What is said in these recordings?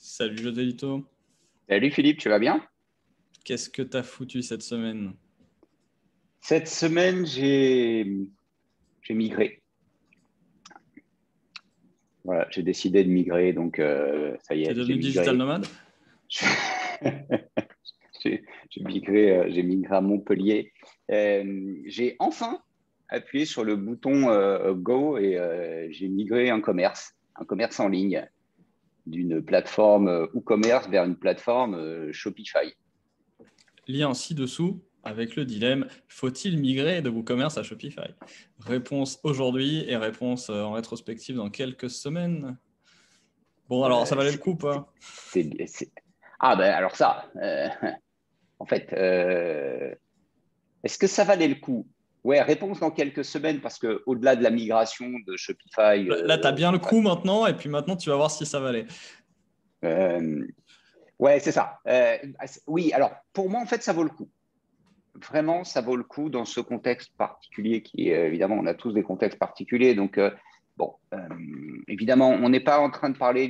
Salut Joselito, Salut Philippe, tu vas bien? qu'est-ce que t'as foutu cette semaine? Cette semaine, j'ai migré. Voilà, j'ai décidé de migrer, donc ça y T'es est, j'ai devenu digital migré. nomade? J'ai migré à Montpellier. J'ai enfin appuyé sur le bouton Go et j'ai migré un commerce en ligne, d'une plateforme e-commerce vers une plateforme Shopify. Lien ci-dessous avec le dilemme, faut-il migrer de WooCommerce à Shopify? Réponse aujourd'hui et réponse en rétrospective dans quelques semaines. Bon, alors ça Euh, valait le c'est- coup, pas? c'est- Ah ben alors ça, en fait, est-ce que ça valait le coup? Ouais, réponse dans quelques semaines, parce que au-delà de la migration de Shopify, Là, t'as bien le coup maintenant, et puis maintenant, tu vas voir si ça valait. euh, ouais, c'est ça. Oui, alors pour moi, en fait, ça vaut le coup. Vraiment, ça vaut le coup dans ce contexte particulier qui est, évidemment, on a tous des contextes particuliers. Donc, bon, évidemment, on n'est pas en train de parler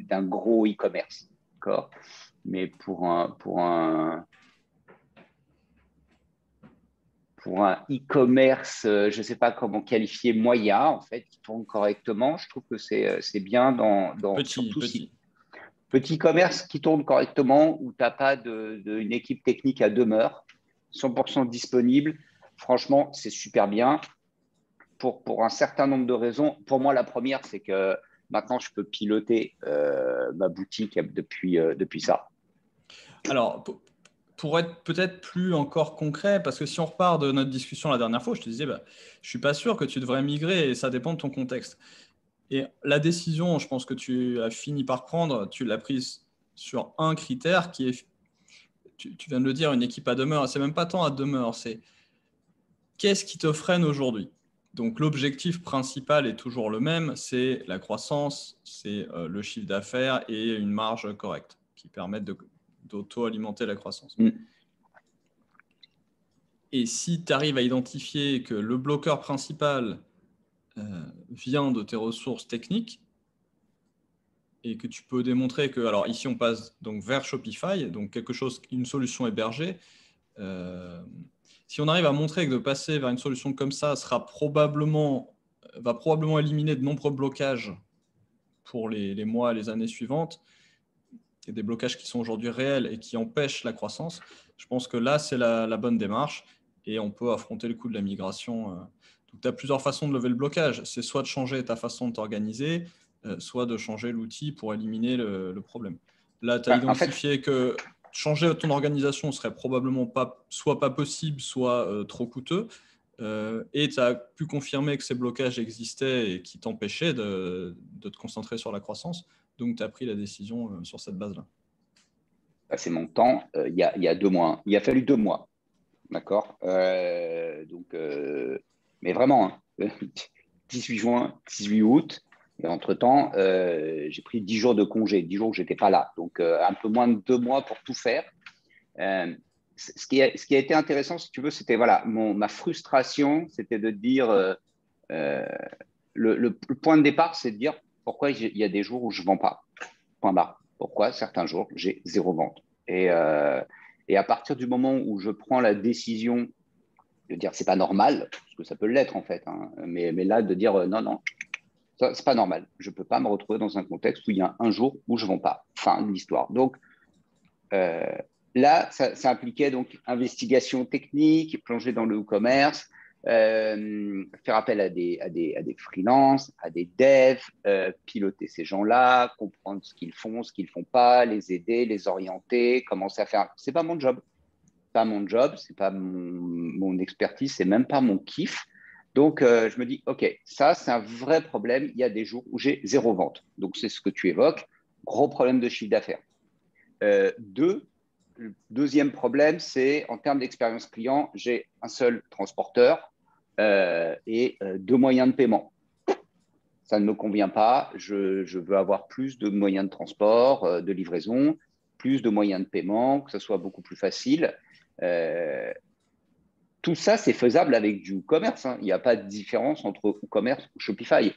d'un gros e-commerce, d'accord? Mais pour un e-commerce, je ne sais pas comment qualifier, moyen, en fait, qui tourne correctement, je trouve que c'est bien Petit, surtout si petit. petit commerce qui tourne correctement, où tu n'as pas une équipe technique à demeure, 100% disponible. Franchement, c'est super bien pour un certain nombre de raisons. Pour moi, la première, c'est que maintenant, je peux piloter ma boutique depuis ça. Alors, pour être peut-être plus encore concret, parce que si on repart de notre discussion la dernière fois, je te disais, bah, je suis pas sûr que tu devrais migrer et ça dépend de ton contexte. Et la décision, je pense que tu as fini par prendre, tu l'as prise sur un critère qui est, tu viens de le dire, une équipe à demeure. C'est même pas tant à demeure, c'est qu'est-ce qui te freine aujourd'hui? Donc l'objectif principal est toujours le même, c'est la croissance, c'est le chiffre d'affaires et une marge correcte qui permettent d'auto-alimenter la croissance. Mm. Et si tu arrives à identifier que le bloqueur principal vient de tes ressources techniques, et que tu peux démontrer que, alors ici on passe donc vers Shopify, donc quelque chose, une solution hébergée. Euh, Si on arrive à montrer que de passer vers une solution comme ça va probablement éliminer de nombreux blocages pour les mois, les années suivantes, et des blocages qui sont aujourd'hui réels et qui empêchent la croissance, je pense que là c'est la bonne démarche et on peut affronter le coût de la migration. Donc tu as plusieurs façons de lever le blocage. C'est soit de changer ta façon de t'organiser, soit de changer l'outil pour éliminer le problème. Là, tu as En fait, identifié que changer ton organisation serait probablement soit pas possible, soit trop coûteux. Et tu as pu confirmer que ces blocages existaient et qui t'empêchaient de te concentrer sur la croissance. Donc, tu as pris la décision sur cette base-là. c'est mon temps il y a 2 mois. Il a fallu 2 mois, d'accord? Mais vraiment, hein, 18 juin, 18 août. Et entre-temps, j'ai pris 10 jours de congé, 10 jours que je n'étais pas là. Donc, un peu moins de 2 mois pour tout faire. Euh, ce qui a été intéressant, si tu veux, c'était voilà, ma frustration, c'était de dire euh, le point de départ, c'est de dire pourquoi il y a des jours où je ne vends pas. Point barre. Pourquoi certains jours, j'ai zéro vente. Et à partir du moment où je prends la décision de dire c'est pas normal, parce que ça peut l'être en fait, hein, mais là de dire non, non, c'est pas normal. Je peux pas me retrouver dans un contexte où il y a un jour où je vends pas. Fin de l'histoire. Donc, euh, là, ça impliquait donc investigation technique, plonger dans le e-commerce, faire appel à des freelances, à des devs, piloter ces gens-là, comprendre ce qu'ils font, ce qu'ils font pas, les aider, les orienter, commencer à faire. C'est pas mon job, pas mon job, c'est pas mon expertise, c'est même pas mon kiff. Donc, je me dis, OK, ça, c'est un vrai problème. Il y a des jours où j'ai zéro vente. Donc, c'est ce que tu évoques. Gros problème de chiffre d'affaires. Le deuxième problème, c'est en termes d'expérience client, j'ai un seul transporteur et 2 moyens de paiement. Ça ne me convient pas. Je veux avoir plus de moyens de transport, de livraison, plus de moyens de paiement, que ce soit beaucoup plus facile. Euh, Tout ça, c'est faisable avec du commerce, hein. Il n'y a pas de différence entre e-commerce ou Shopify.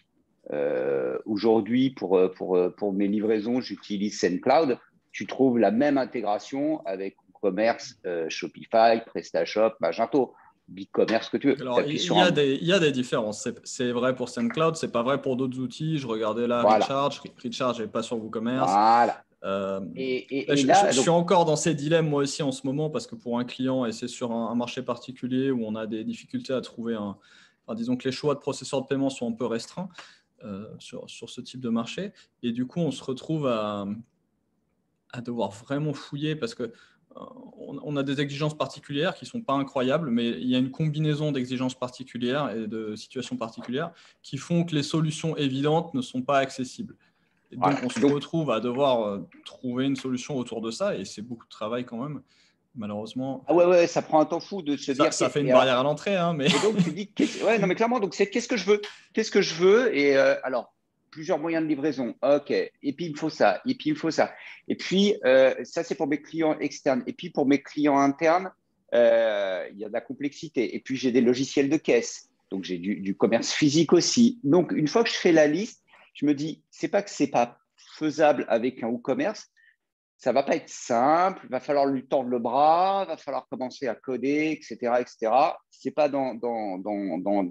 Aujourd'hui, pour mes livraisons, j'utilise SendCloud. Tu trouves la même intégration avec WooCommerce, Shopify, PrestaShop, Magento, BigCommerce, que tu veux. Alors, il y a des différences. C'est vrai pour SendCloud, c'est pas vrai pour d'autres outils. Je regardais là Voilà. Recharge. Recharge n'est pas sur WooCommerce. Voilà. Euh, Et je là, suis donc, encore dans ces dilemmes moi aussi en ce moment parce que pour un client, et c'est sur un marché particulier où on a des difficultés à trouver disons que les choix de processeurs de paiement sont un peu restreints sur ce type de marché. Et du coup, on se retrouve à devoir vraiment fouiller parce que on a des exigences particulières qui ne sont pas incroyables, mais il y a une combinaison d'exigences particulières et de situations particulières qui font que les solutions évidentes ne sont pas accessibles. Et donc, voilà. on se Donc, retrouve à devoir trouver une solution autour de ça, et c'est beaucoup de travail quand même, malheureusement. ah ouais, ça prend un temps fou de se dire. Ça fait une Et alors, barrière à l'entrée, hein, mais et donc, tu dis, ouais, non, mais clairement, donc c'est qu'est-ce que je veux? Qu'est-ce que je veux? Et alors, plusieurs moyens de livraison. OK. Et puis, il me faut ça. Et puis, il me faut ça. Et puis, ça, c'est pour mes clients externes. Et puis, pour mes clients internes, il y a de la complexité. Et puis, j'ai des logiciels de caisse. Donc, j'ai du commerce physique aussi. Donc, une fois que je fais la liste, je me dis, c'est pas que c'est pas faisable avec un e-commerce, ça va pas être simple, il va falloir lui tordre le bras, il va falloir commencer à coder, etc., etc. C'est pas dans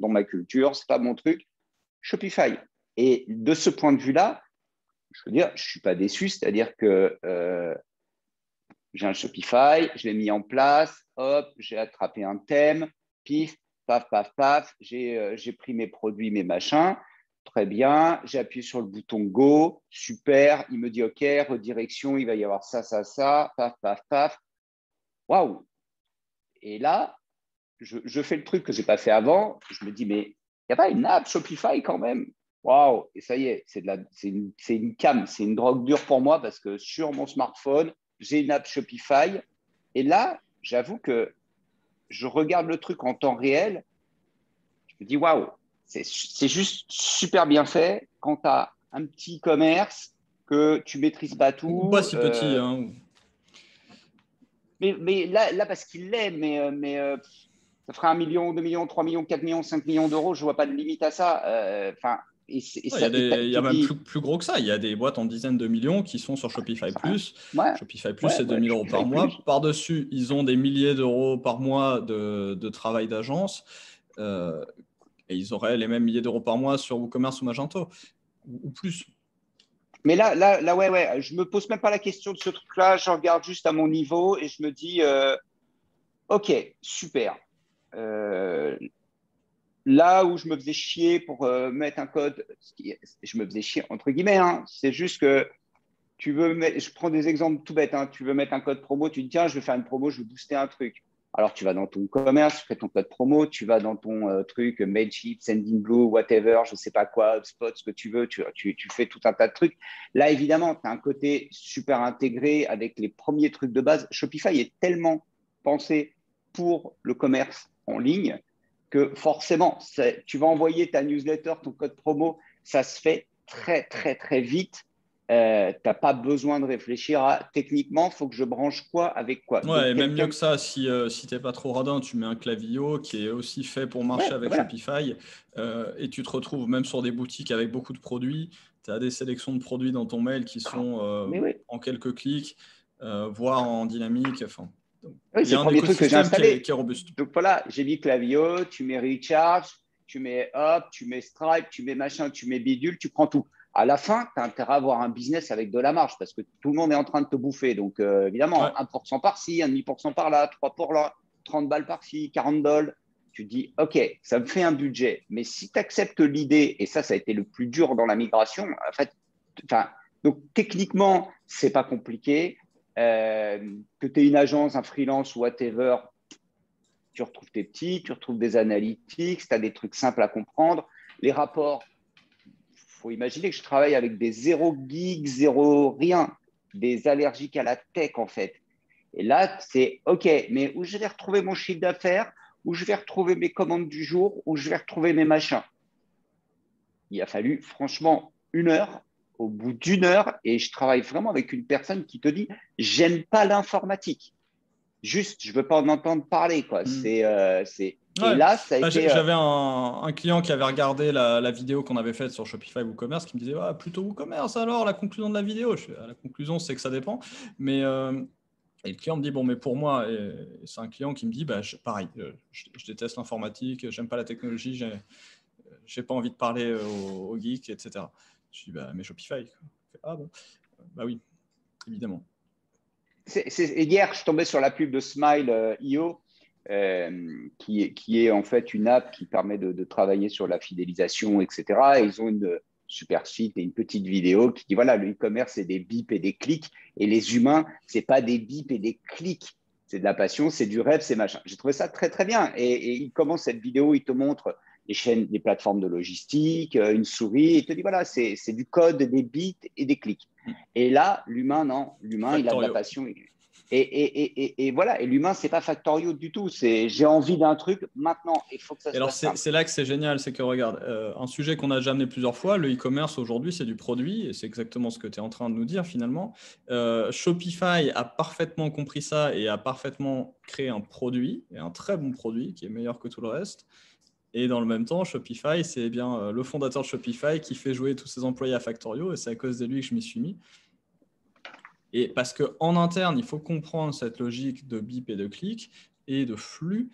ma culture, c'est pas mon truc. Shopify. Et de ce point de vue-là, je veux dire, je suis pas déçu, c'est-à-dire que j'ai un Shopify, je l'ai mis en place, hop, j'ai attrapé un thème, pif, paf, paf, paf, j'ai pris mes produits, mes machins. Très bien, j'ai appuyé sur le bouton Go, super, il me dit OK, redirection, il va y avoir ça, ça, ça, paf, paf, paf. Waouh! Et là, je fais le truc que je n'ai pas fait avant, je me dis, mais il n'y a pas une app Shopify quand même? Waouh! Et ça y est, c'est une cam, c'est une drogue dure pour moi parce que sur mon smartphone, j'ai une app Shopify. Et là, j'avoue que je regarde le truc en temps réel, je me dis, waouh, c'est juste super bien fait quand tu as un petit commerce que tu maîtrises pas ou pas tout. si petit, hein. Mais là parce qu'il l'est, mais ça fera 1 million, 2 millions, 3 millions, 4 millions, 5 millions d'euros, je ne vois pas de limite à ça. Enfin, Ouais, il y a il y tu a même dis, plus gros que ça. Il y a des boîtes en dizaines de millions qui sont sur Shopify ouais, Plus. ouais, Shopify Plus, ouais, c'est 2 ouais, 000 euros par Shopify mois. Plus. Par-dessus, ils ont des milliers d'euros par mois de travail d'agence. Euh, et ils auraient les mêmes milliers d'euros par mois sur WooCommerce ou Magento, ou plus. Mais là, ouais, je me pose même pas la question de ce truc-là, je regarde juste à mon niveau et je me dis, ok, super. Euh, Là où je me faisais chier pour mettre un code, je me faisais chier entre guillemets, hein, c'est juste que je prends des exemples tout bêtes, hein, tu veux mettre un code promo, tu dis tiens, je vais faire une promo, je vais booster un truc. Alors tu vas dans ton commerce, tu fais ton code promo, tu vas dans ton truc Mailchimp, Sendinblue, whatever, je ne sais pas quoi, HubSpot, ce que tu veux, tu fais tout un tas de trucs. Là, évidemment, tu as un côté super intégré avec les premiers trucs de base. Shopify est tellement pensé pour le commerce en ligne que forcément, tu vas envoyer ta newsletter, ton code promo, ça se fait très, très, très vite. Tu n'as pas besoin de réfléchir à techniquement, il faut que je branche quoi avec quoi. Ouais, Donc, et même mieux quelqu'un. que ça, si t'es pas trop radin, tu mets un clavio qui est aussi fait pour marcher Ouais, avec voilà. Shopify, et tu te retrouves même sur des boutiques avec beaucoup de produits. Tu as des sélections de produits dans ton mail qui sont Mais oui, en quelques clics, voire en dynamique. Enfin, donc, oui il y c'est a le un premier truc que j'ai écosystème installé. qui est robuste. Donc voilà, j'ai mis Clavio, tu mets Recharge, tu mets Hop, tu mets Stripe, tu mets machin, tu mets bidule, tu prends tout. À la fin, tu as intérêt à avoir un business avec de la marge parce que tout le monde est en train de te bouffer. Donc, Ouais. évidemment, 1% par-ci, 1,5% par-là, 3 pour là, 30 balles par-ci, 40 dollars. Tu te dis, OK, ça me fait un budget. Mais si tu acceptes l'idée, et ça a été le plus dur dans la migration, en fait, enfin, donc techniquement, c'est pas compliqué. Que tu aies une agence, un freelance ou whatever, tu retrouves tes petits, tu retrouves des analytics, tu as des trucs simples à comprendre. Les rapports, il faut imaginer que je travaille avec des zéro geeks, zéro rien, des allergiques à la tech en fait. Et là, c'est OK, mais où je vais retrouver mon chiffre d'affaires, où je vais retrouver mes commandes du jour, où je vais retrouver mes machins. Il a fallu franchement 1 heure, au bout d'1 heure, et je travaille vraiment avec une personne qui te dit, j'aime pas l'informatique. juste, je ne veux pas en entendre parler, quoi. Et Ouais. là, ça a été… J'avais un client qui avait regardé la vidéo qu'on avait faite sur Shopify WooCommerce qui me disait plutôt WooCommerce alors, la conclusion de la vidéo. La conclusion, c'est que ça dépend. Mais, et le client me dit bon, mais pour moi, et c'est un client qui me dit pareil, je déteste l'informatique, j'aime pas la technologie, j'ai pas envie de parler aux geeks, etc. Je dis mais Shopify. Ah bon, bah oui, évidemment. Hier, je suis tombé sur la pub de Smile.io, qui est en fait une app qui permet de travailler sur la fidélisation, etc. Et ils ont une super site et une petite vidéo qui dit voilà, le e-commerce, c'est des bips et des clics. Et les humains, c'est pas des bips et des clics. C'est de la passion, c'est du rêve, c'est machin. J'ai trouvé ça très, très bien. Et il commence cette vidéo, il te montre les chaînes, les plateformes de logistique, une souris. Il te dit voilà, c'est du code, des bits et des clics. Et là, l'humain, non. L'humain, il a de la passion. Et voilà. Et l'humain, c'est pas Factorio du tout. C'est j'ai envie d'un truc maintenant. Il faut que ça Et soit alors, simple. c'est là que c'est génial. C'est que, regarde, un sujet qu'on a déjà amené plusieurs fois, le e-commerce aujourd'hui, c'est du produit. Et c'est exactement ce que tu es en train de nous dire finalement. Shopify a parfaitement compris ça et a parfaitement créé un produit, et un très bon produit qui est meilleur que tout le reste. Et dans le même temps, Shopify, c'est bien le fondateur de Shopify qui fait jouer tous ses employés à Factorio. Et c'est à cause de lui que je m'y suis mis. Et parce qu'en interne, il faut comprendre cette logique de bip et de clic et de flux.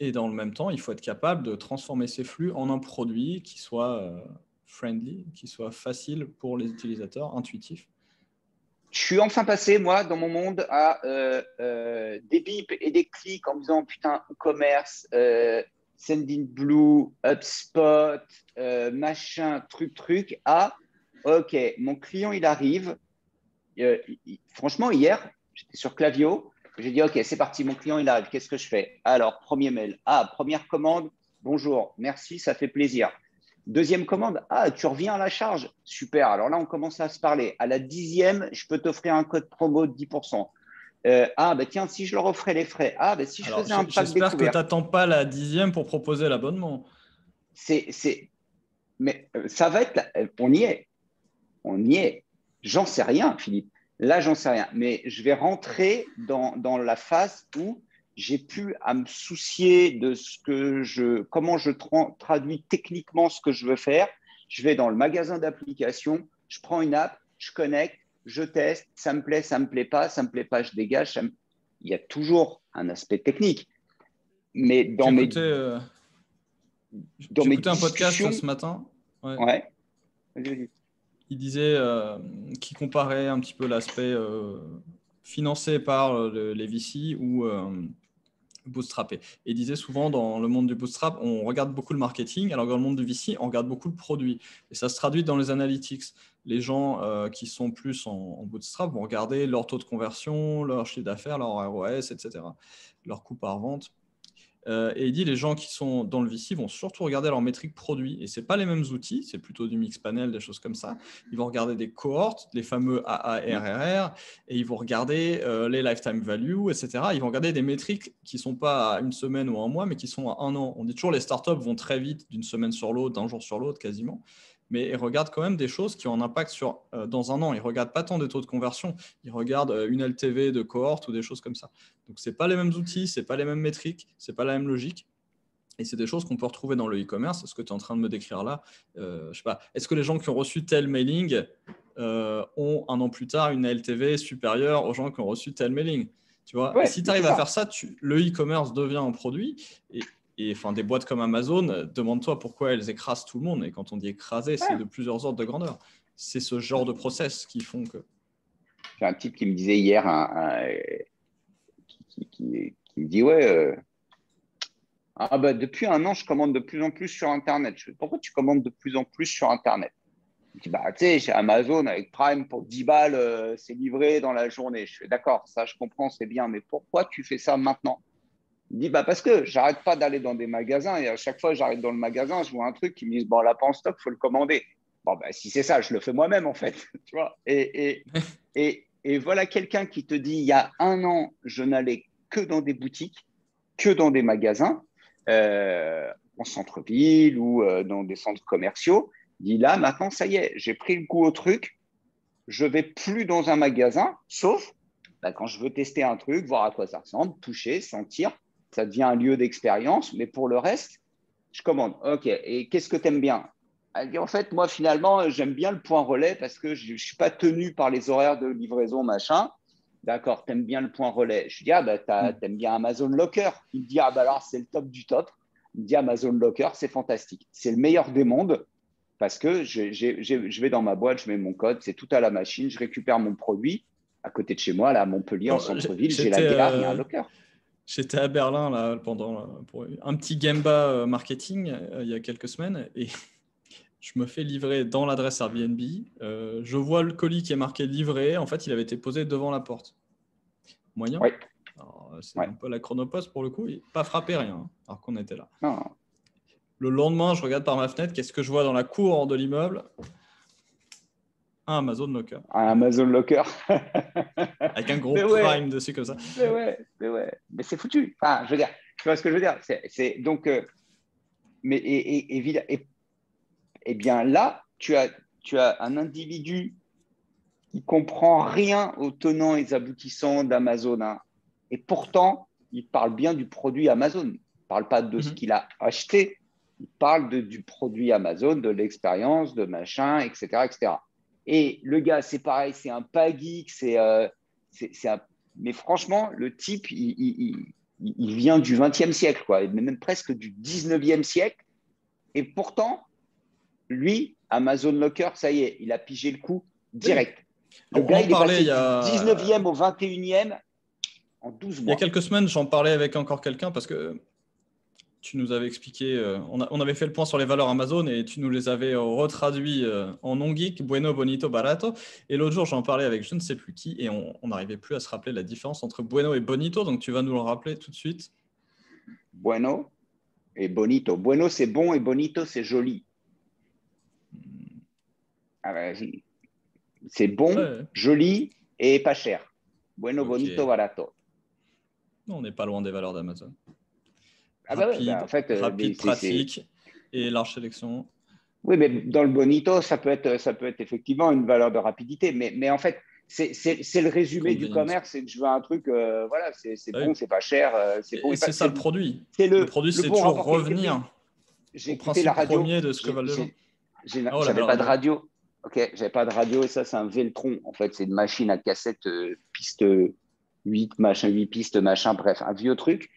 Et dans le même temps, il faut être capable de transformer ces flux en un produit qui soit friendly, qui soit facile pour les utilisateurs, intuitif. Je suis enfin passé, moi, dans mon monde, à des bips et des clics en me disant putain, e-commerce, Sendinblue, HubSpot, machin, truc, à OK, mon client, il arrive. Franchement, hier, j'étais sur Klaviyo. J'ai dit OK, c'est parti, mon client, il arrive. Qu'est-ce que je fais? Alors, premier mail. Première commande. Bonjour, merci, ça fait plaisir. Deuxième commande, tu reviens à la charge. Super. Alors là, on commence à se parler. À la 10e, je peux t'offrir un code promo de 10%. Tiens, si je leur offrais les frais. Si je Alors, faisais un pack j'espère que tu découvert. n'attends pas la 10e pour proposer l'abonnement. Mais ça va être… On y est. On y est. J'en sais rien, Philippe. Là, j'en sais rien. Mais je vais rentrer dans la phase où j'ai pu à me soucier de comment je traduis techniquement ce que je veux faire. Je vais dans le magasin d'applications, je prends une app, je connecte, je teste, ça me plaît pas, je dégage. Il y a toujours un aspect technique. Mais J'écoutais un podcast discussions… ce matin. Ouais. Vas-y. Il disait qu'il comparait un petit peu l'aspect financé par les VC ou bootstrappé. Et il disait souvent dans le monde du bootstrap, on regarde beaucoup le marketing, alors dans le monde du VC, on regarde beaucoup le produit. Et ça se traduit dans les analytics. Les gens qui sont plus en bootstrap vont regarder leur taux de conversion, leur chiffre d'affaires, leur ROS, etc., leur coût par vente. Et il dit les gens qui sont dans le VC vont surtout regarder leurs métriques produits. Et ce n'est pas les mêmes outils, c'est plutôt du mix panel, des choses comme ça. Ils vont regarder des cohortes, les fameux AARRR, et ils vont regarder les lifetime value, etc. Ils vont regarder des métriques qui ne sont pas à une semaine ou un mois, mais qui sont à un an. On dit toujours les startups vont très vite d'une semaine sur l'autre, d'un jour sur l'autre quasiment. Mais ils regardent quand même des choses qui ont un impact dans un an. Ils ne regardent pas tant des taux de conversion, ils regardent une LTV de cohorte ou des choses comme ça. Donc, ce n'est pas les mêmes outils, ce n'est pas les mêmes métriques, ce n'est pas la même logique. Et c'est des choses qu'on peut retrouver dans le e-commerce. Ce que tu es en train de me décrire là, je sais pas, est-ce que les gens qui ont reçu tel mailing ont un an plus tard une LTV supérieure aux gens qui ont reçu tel mailing? Tu vois. Et si tu arrives à faire ça, le e-commerce devient un produit. Et enfin, des boîtes comme Amazon, demande-toi pourquoi elles écrasent tout le monde. Et quand on dit écraser, c'est de plusieurs ordres de grandeur. C'est ce genre de process qui font que… J'ai un type qui me disait hier, qui me dit depuis un an, je commande de plus en plus sur Internet. Je fais, pourquoi tu commandes de plus en plus sur Internet? Il dit, tu sais, chez Amazon, avec Prime, pour 10 balles, c'est livré dans la journée. Je fais, d'accord, ça, je comprends, c'est bien, mais pourquoi tu fais ça maintenant? Il dit, parce que j'arrête pas d'aller dans des magasins et à chaque fois, j'arrive dans le magasin, je vois un truc qui me dit, bon, là, pas en stock, il faut le commander. Bon, si c'est ça, je le fais moi-même, en fait. Tu vois et voilà quelqu'un qui te dit, il y a un an, je n'allais que dans des boutiques, que dans des magasins, en centre-ville ou dans des centres commerciaux. Il dit, là, maintenant, ça y est, j'ai pris le goût au truc. Je vais plus dans un magasin, sauf bah, quand je veux tester un truc, voir à quoi ça ressemble, toucher, sentir, ça devient un lieu d'expérience. Mais pour le reste, je commande. OK, et qu'est-ce que tu aimes bien? Elle dit, en fait, moi, finalement, j'aime bien le point relais parce que je ne suis pas tenu par les horaires de livraison, machin. D'accord, tu aimes bien le point relais. Je lui dis, ah, bah, tu aimes bien Amazon Locker. Il me dit, ah, bah alors, c'est le top du top. Il me dit, Amazon Locker, c'est fantastique. C'est le meilleur des mondes parce que je vais dans ma boîte, je mets mon code, c'est tout à la machine, je récupère mon produit. À côté de chez moi, là, à Montpellier, en Non, centre-ville, j'ai la gare, il y a un locker. J'étais à Berlin là, pour un petit Gemba marketing il y a quelques semaines et je me fais livrer dans l'adresse Airbnb. Je vois le colis qui est marqué livré. En fait, il avait été posé devant la porte. Moyen. Oui. C'est un peu la chronopost pour le coup. Il pas frappé rien, hein, alors qu'on était là. Non. Le lendemain, je regarde par ma fenêtre. Qu'est-ce que je vois dans la cour de l'immeuble? Un Amazon Locker. Un Amazon Locker. Avec un gros Prime dessus comme ça. Mais c'est foutu. Enfin, je veux dire, tu vois ce que je veux dire. Donc, mais et bien là, tu as un individu qui comprend rien aux tenants et aboutissants d'Amazon, hein. Et pourtant, il parle bien du produit Amazon. Il ne parle pas de ce qu'il a acheté. Il parle du produit Amazon, de l'expérience, de machin, etc., etc. Et le gars, c'est pareil, c'est un pas geek, mais franchement, le type, il vient du XXe siècle, quoi, même presque du XIXe siècle. Et pourtant, lui, Amazon Locker, ça y est, il a pigé le coup direct. Le gars, il est passé du 19e au 21e en 12 mois. Il y a quelques semaines, j'en parlais avec encore quelqu'un parce que tu nous avais expliqué, on avait fait le point sur les valeurs Amazon et tu nous les avais retraduits en non-geek, bueno, bonito, barato. Et l'autre jour, j'en parlais avec je ne sais plus qui et on n'arrivait plus à se rappeler la différence entre bueno et bonito. Donc, tu vas nous le rappeler tout de suite. Bueno et bonito. Bueno, c'est bon et bonito, c'est joli. C'est bon, joli et pas cher. Bueno, bonito, barato. On n'est pas loin des valeurs d'Amazon. Rapide, pratique et large sélection. Oui, mais dans le bonito, ça peut être effectivement une valeur de rapidité. Mais en fait, c'est le résumé du commerce. C'est que je veux un truc, voilà, c'est bon, c'est pas cher. C'est ça le produit. Le produit, c'est bon toujours revenir au principe premier de ce que valent les gens. J'avais pas de radio. Ok, j'avais pas de radio et ça, c'est un Veltron. En fait, c'est une machine à cassette, piste 8, machin, 8 pistes, machin, bref, un vieux truc.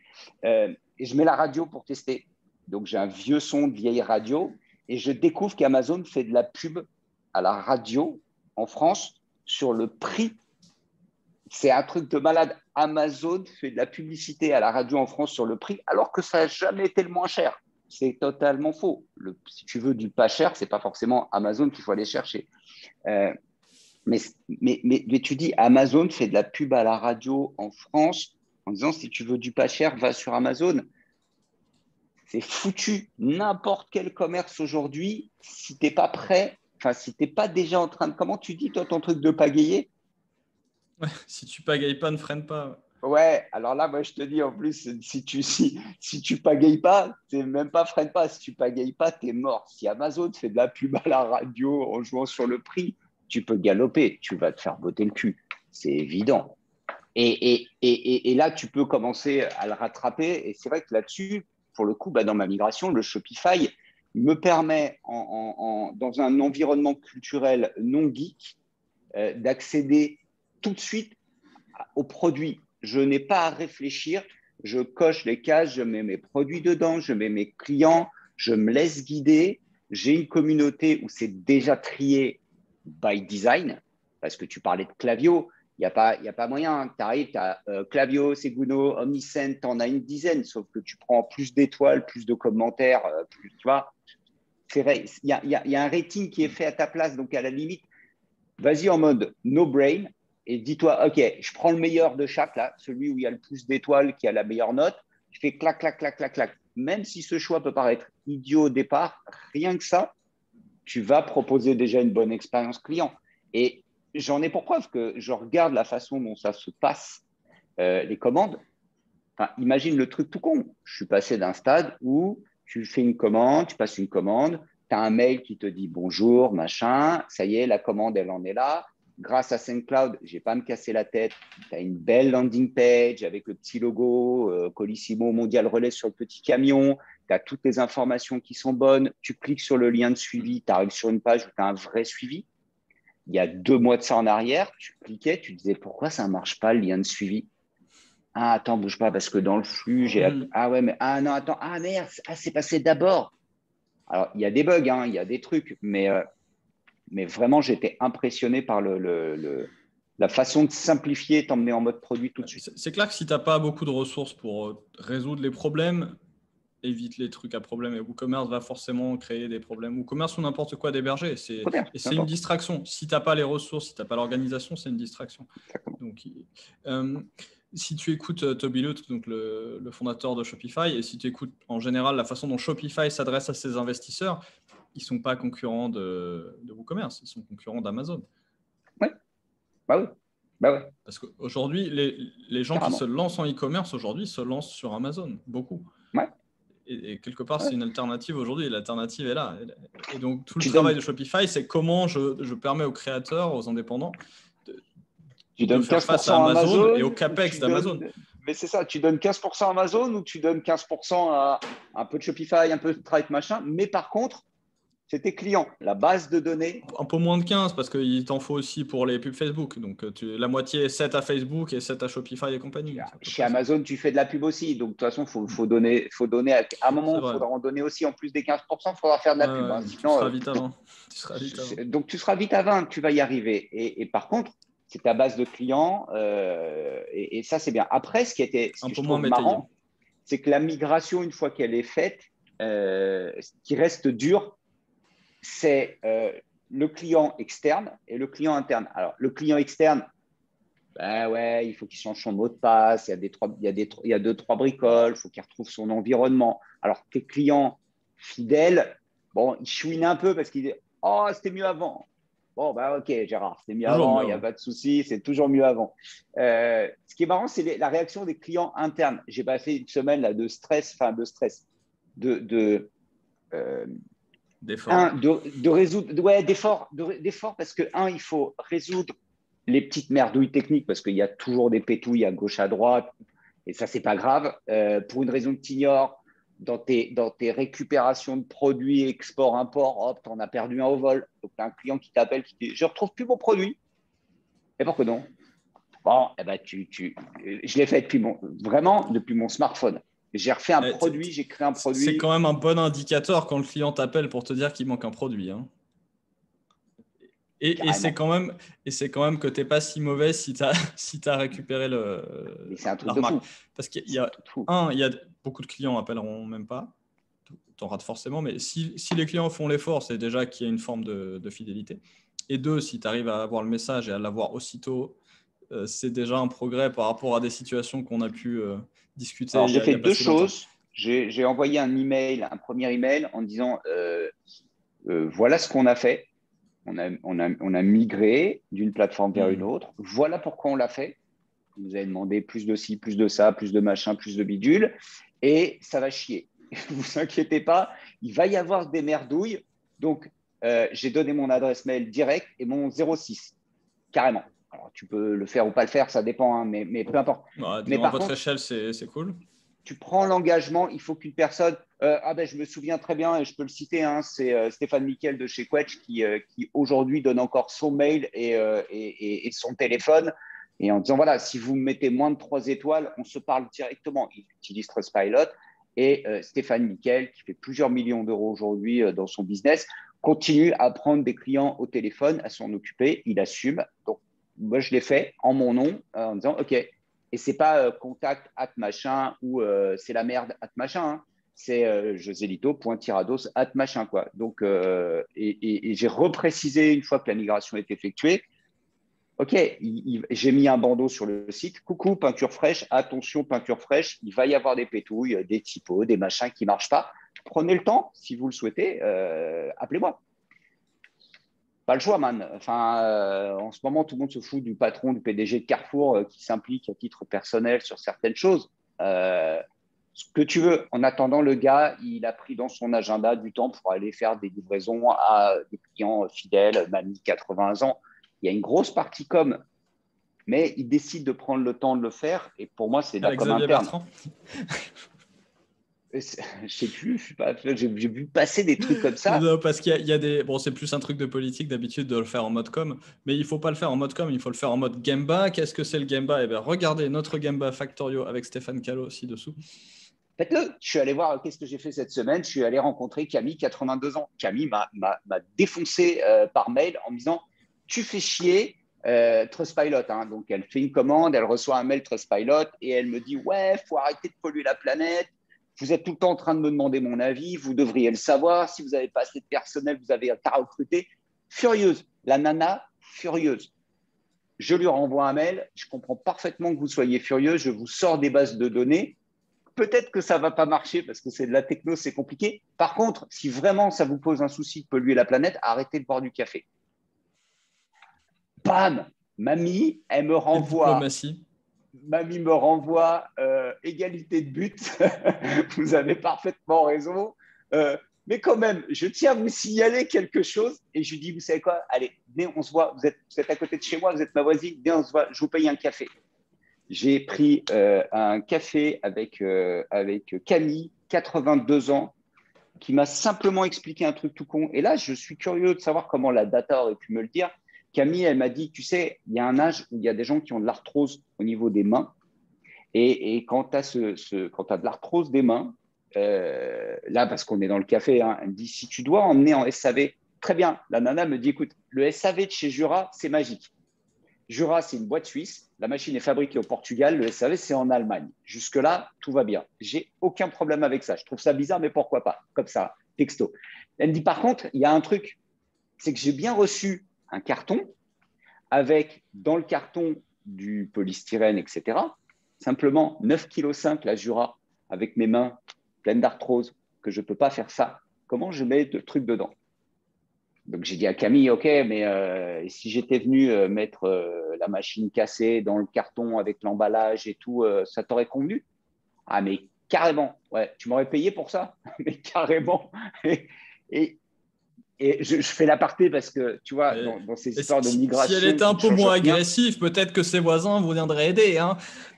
Et je mets la radio pour tester. Donc, j'ai un vieux son de vieille radio et je découvre qu'Amazon fait de la pub à la radio en France sur le prix. C'est un truc de malade. Amazon fait de la publicité à la radio en France sur le prix alors que ça n'a jamais été le moins cher. C'est totalement faux. Si tu veux du pas cher, ce n'est pas forcément Amazon qu'il faut aller chercher. Mais tu dis, Amazon fait de la pub à la radio en France en disant, si tu veux du pas cher, va sur Amazon. C'est foutu. N'importe quel commerce aujourd'hui, si tu n'es pas prêt, si tu n'es pas déjà en train de… Comment tu dis, toi, ton truc de pagayer? Ouais, si tu pagayes pas, ne freine pas. Ouais, alors là, moi, je te dis, en plus, si tu pagayes pas, c'est même pas freine pas. Si tu pagayes pas, tu es mort. Si Amazon fait de la pub à la radio en jouant sur le prix, tu peux galoper. Tu vas te faire botter le cul. C'est évident. Et là, tu peux commencer à le rattraper. Et c'est vrai que là-dessus, pour le coup, dans ma migration, le Shopify me permet, dans un environnement culturel non geek, d'accéder tout de suite aux produits. Je n'ai pas à réfléchir, je coche les cases, je mets mes produits dedans, je mets mes clients, je me laisse guider. J'ai une communauté où c'est déjà trié by design, parce que tu parlais de Klaviyo, il n'y a pas moyen. Tu arrives, tu as Klaviyo, Seguno, Omniscient, tu en as une dizaine, sauf que tu prends plus d'étoiles, plus de commentaires, tu vois. Il y a un rating qui est fait à ta place, donc à la limite, vas-y en mode no brain. Et dis-toi, OK, je prends le meilleur de chaque, là, celui où il y a le plus d'étoiles, qui a la meilleure note. Je fais clac, clac, clac, clac, clac. Même si ce choix peut paraître idiot au départ, rien que ça, tu vas proposer déjà une bonne expérience client. Et j'en ai pour preuve que je regarde la façon dont ça se passe, les commandes. Enfin, imagine le truc tout con. Je suis passé d'un stade où tu fais une commande, tu passes une commande, tu as un mail qui te dit bonjour, machin, ça y est, la commande, elle en est là. grâce à SendCloud, je n'ai pas à me casser la tête. Tu as une belle landing page avec le petit logo Colissimo Mondial Relais sur le petit camion. Tu as toutes les informations qui sont bonnes. Tu cliques sur le lien de suivi, tu arrives sur une page où tu as un vrai suivi. Il y a 2 mois de ça en arrière, tu cliquais, tu disais pourquoi ça ne marche pas le lien de suivi? Ah, attends, bouge pas parce que dans le flux, ah ouais, mais ah non, attends, ah merde, c'est passé d'abord. Alors, il y a des bugs, hein, il y a des trucs, mais vraiment, j'étais impressionné par la façon de simplifier, t'emmener en mode produit tout de suite. C'est clair que si tu n'as pas beaucoup de ressources pour résoudre les problèmes, évite les trucs à problème. Et WooCommerce va forcément créer des problèmes. WooCommerce ou n'importe quoi d'héberger. C'est une distraction. Si tu n'as pas les ressources, si tu n'as pas l'organisation, c'est une distraction. Donc, si tu écoutes Toby Lutz, donc le fondateur de Shopify, et si tu écoutes en général la façon dont Shopify s'adresse à ses investisseurs, ils ne sont pas concurrents de WooCommerce, ils sont concurrents d'Amazon. Ouais. Bah oui. Parce qu'aujourd'hui, les gens qui se lancent en e-commerce aujourd'hui se lancent sur Amazon, beaucoup. Ouais. Et quelque part, c'est une alternative aujourd'hui, et l'alternative est là. Et donc, tout le travail de Shopify, c'est comment je permets aux créateurs, aux indépendants, de faire face à Amazon et au CAPEX d'Amazon. Mais c'est ça, tu donnes 15% à Amazon ou tu donnes 15% à un peu de Shopify, un peu de Stripe, machin, mais par contre, c'est tes clients, la base de données. Un peu moins de 15 parce qu'il t'en faut aussi pour les pubs Facebook. Donc, la moitié est 7 à Facebook et 7 à Shopify et compagnie. Chez Amazon, tu fais de la pub aussi. Donc, de toute façon, il faut donner à un moment, il faudra en donner aussi en plus des 15%, il faudra faire de la pub. Hein. Sinon, tu seras vite à 20. Donc, tu seras vite à 20, tu vas y arriver. Et par contre, c'est ta base de clients et ça, c'est bien. Après, ce que je trouve marrant, c'est que la migration, une fois qu'elle est faite, ce qui reste dur, c'est le client externe et le client interne. Alors, le client externe, ben ouais, il faut qu'il change son mot de passe, il y a 2-3 bricoles, il faut qu'il retrouve son environnement. Alors, tes clients fidèles, bon, ils chouinent un peu parce qu'ils disent « Oh, c'était mieux avant ». Bon, bah ok, Gérard, c'était mieux avant, il n'y a pas de souci, c'est toujours mieux avant. Ce qui est marrant, c'est la réaction des clients internes. J'ai passé une semaine là, d'effort, parce que, il faut résoudre les petites merdouilles techniques parce qu'il y a toujours des pétouilles à gauche, à droite, et ça, c'est pas grave. Pour une raison que tu ignores, dans tes récupérations de produits, export, import, hop, tu en as perdu un au vol. Donc, tu as un client qui t'appelle, qui dit « Je ne retrouve plus mon produit ». Et pourquoi non? Bon, eh ben, je l'ai fait depuis mon smartphone. J'ai refait un produit, j'ai créé un produit. C'est quand même un bon indicateur quand le client t'appelle pour te dire qu'il manque un produit. Hein. Et c'est quand même que tu n'es pas si mauvais si tu as récupéré la remarque. Parce qu'il y a beaucoup de clients n'appelleront même pas. Tu en rates forcément. Mais si les clients font l'effort, c'est déjà qu'il y a une forme de fidélité. Et 2, si tu arrives à avoir le message et à l'avoir aussitôt, c'est déjà un progrès par rapport à des situations qu'on a pu discuter. Alors, j'ai fait 2 choses. J'ai envoyé un premier email en disant voilà ce qu'on a fait. On a migré d'une plateforme vers une autre. Voilà pourquoi on l'a fait. Vous nous avez demandé plus de ci, plus de ça, plus de machin, plus de bidule. Et ça va chier. Ne vous inquiétez pas, il va y avoir des merdouilles. Donc, j'ai donné mon adresse mail direct et mon 06, carrément. Alors, tu peux le faire ou pas le faire, ça dépend, hein, mais peu importe. Mais à votre échelle, c'est cool. Tu prends l'engagement, il faut qu'une personne… je me souviens très bien, et je peux le citer, hein, c'est Stéphane Miquel de chez Quetch qui aujourd'hui donne encore son mail et son téléphone. Et en disant, voilà, si vous me mettez moins de 3 étoiles, on se parle directement. Il utilise Trustpilot. Et Stéphane Miquel, qui fait plusieurs millions d'euros aujourd'hui dans son business, continue à prendre des clients au téléphone, à s'en occuper. Il assume. Donc, moi, je l'ai fait en mon nom, en disant, OK. Et ce n'est pas contact @machin ou c'est la merde @machin. Hein. C'est joselito.tirados @machin. Quoi. Donc, et j'ai reprécisé une fois que la migration est effectuée. OK, j'ai mis un bandeau sur le site. Coucou, peinture fraîche. Attention, peinture fraîche. Il va y avoir des pétouilles, des typos, des machins qui ne marchent pas. Prenez le temps, si vous le souhaitez, appelez-moi. Pas le choix, man. Enfin, en ce moment, tout le monde se fout du patron, du PDG de Carrefour qui s'implique à titre personnel sur certaines choses. Ce que tu veux. En attendant, le gars, il a pris dans son agenda du temps pour aller faire des livraisons à des clients fidèles, mamie 80 ans. Il y a une grosse partie com, mais ils décident de prendre le temps de le faire. Et pour moi, c'est de la com Xavier interne. Bertrand. Je sais plus, j'ai vu passer des trucs comme ça. Non, parce qu'il y a des. Bon, c'est plus un truc de politique d'habitude de le faire en mode com, mais il ne faut pas le faire en mode com, il faut le faire en mode Gemba. Qu'est-ce que c'est le Gemba? Eh bien, regardez notre Gemba Factorio avec Stéphane Callot ci-dessous. Faites-le. Je suis allé voir qu'est-ce que j'ai fait cette semaine. Je suis allé rencontrer Camille, 82 ans. Camille m'a défoncé par mail en me disant tu fais chier Trustpilot. Hein. Donc, elle fait une commande, elle reçoit un mail Trustpilot et elle me dit ouais, faut arrêter de polluer la planète. Vous êtes tout le temps en train de me demander mon avis. Vous devriez le savoir. Si vous n'avez pas assez de personnel, vous avez qu'à recruter. Furieuse. La nana, furieuse. Je lui renvoie un mail. Je comprends parfaitement que vous soyez furieux. Je vous sors des bases de données. Peut-être que ça ne va pas marcher parce que c'est de la techno, c'est compliqué. Par contre, si vraiment ça vous pose un souci de polluer la planète, arrêtez de boire du café. Bam! Mamie, elle me renvoie. Mamie me renvoie égalité de but. Vous avez parfaitement raison. Mais quand même, je tiens à vous signaler quelque chose. Et je lui dis, vous savez quoi? Allez, venez, on se voit. Vous êtes à côté de chez moi, vous êtes ma voisine. Venez, on se voit. Je vous paye un café. J'ai pris un café avec Camille, 82 ans, qui m'a simplement expliqué un truc tout con. Et là, je suis curieux de savoir comment la data aurait pu me le dire. Camille, elle m'a dit, tu sais, il y a un âge où il y a des gens qui ont de l'arthrose au niveau des mains. Et quand tu as, de l'arthrose des mains, là, parce qu'on est dans le café, hein, elle me dit, si tu dois emmener en SAV, très bien. La nana me dit, écoute, le SAV de chez Jura, c'est magique. Jura, c'est une boîte suisse. La machine est fabriquée au Portugal. Le SAV, c'est en Allemagne. Jusque-là, tout va bien. J'ai aucun problème avec ça. Je trouve ça bizarre, mais pourquoi pas? Comme ça, texto. Elle me dit, par contre, il y a un truc. C'est que j'ai bien reçu un carton avec, dans le carton, du polystyrène, etc. Simplement 9,5 kg la Jura avec mes mains pleines d'arthrose, que je ne peux pas faire ça. Comment je mets de trucs dedans? Donc, j'ai dit à Camille, OK, mais si j'étais venu mettre la machine cassée dans le carton avec l'emballage et tout, ça t'aurait convenu? Ah, mais carrément, ouais, tu m'aurais payé pour ça? Mais carrément. Et, je fais l'aparté parce que, tu vois, dans ces histoires de migration… Si elle était un peu moins agressive, peut-être que ses voisins vous viendraient aider. Hein.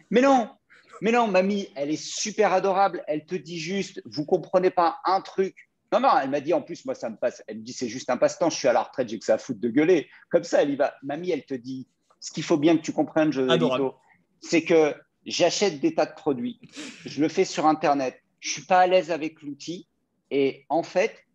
Mais non, mamie, elle est super adorable. Elle te dit juste, vous ne comprenez pas un truc. Non, elle m'a dit, en plus, moi, ça me passe. Elle me dit, c'est juste un passe-temps, je suis à la retraite, j'ai que ça à foutre de gueuler. Comme ça, elle y va. Mamie, elle te dit, ce qu'il faut bien que tu comprennes, Joselito, c'est que j'achète des tas de produits. Je le fais sur Internet. Je ne suis pas à l'aise avec l'outil. Et en fait,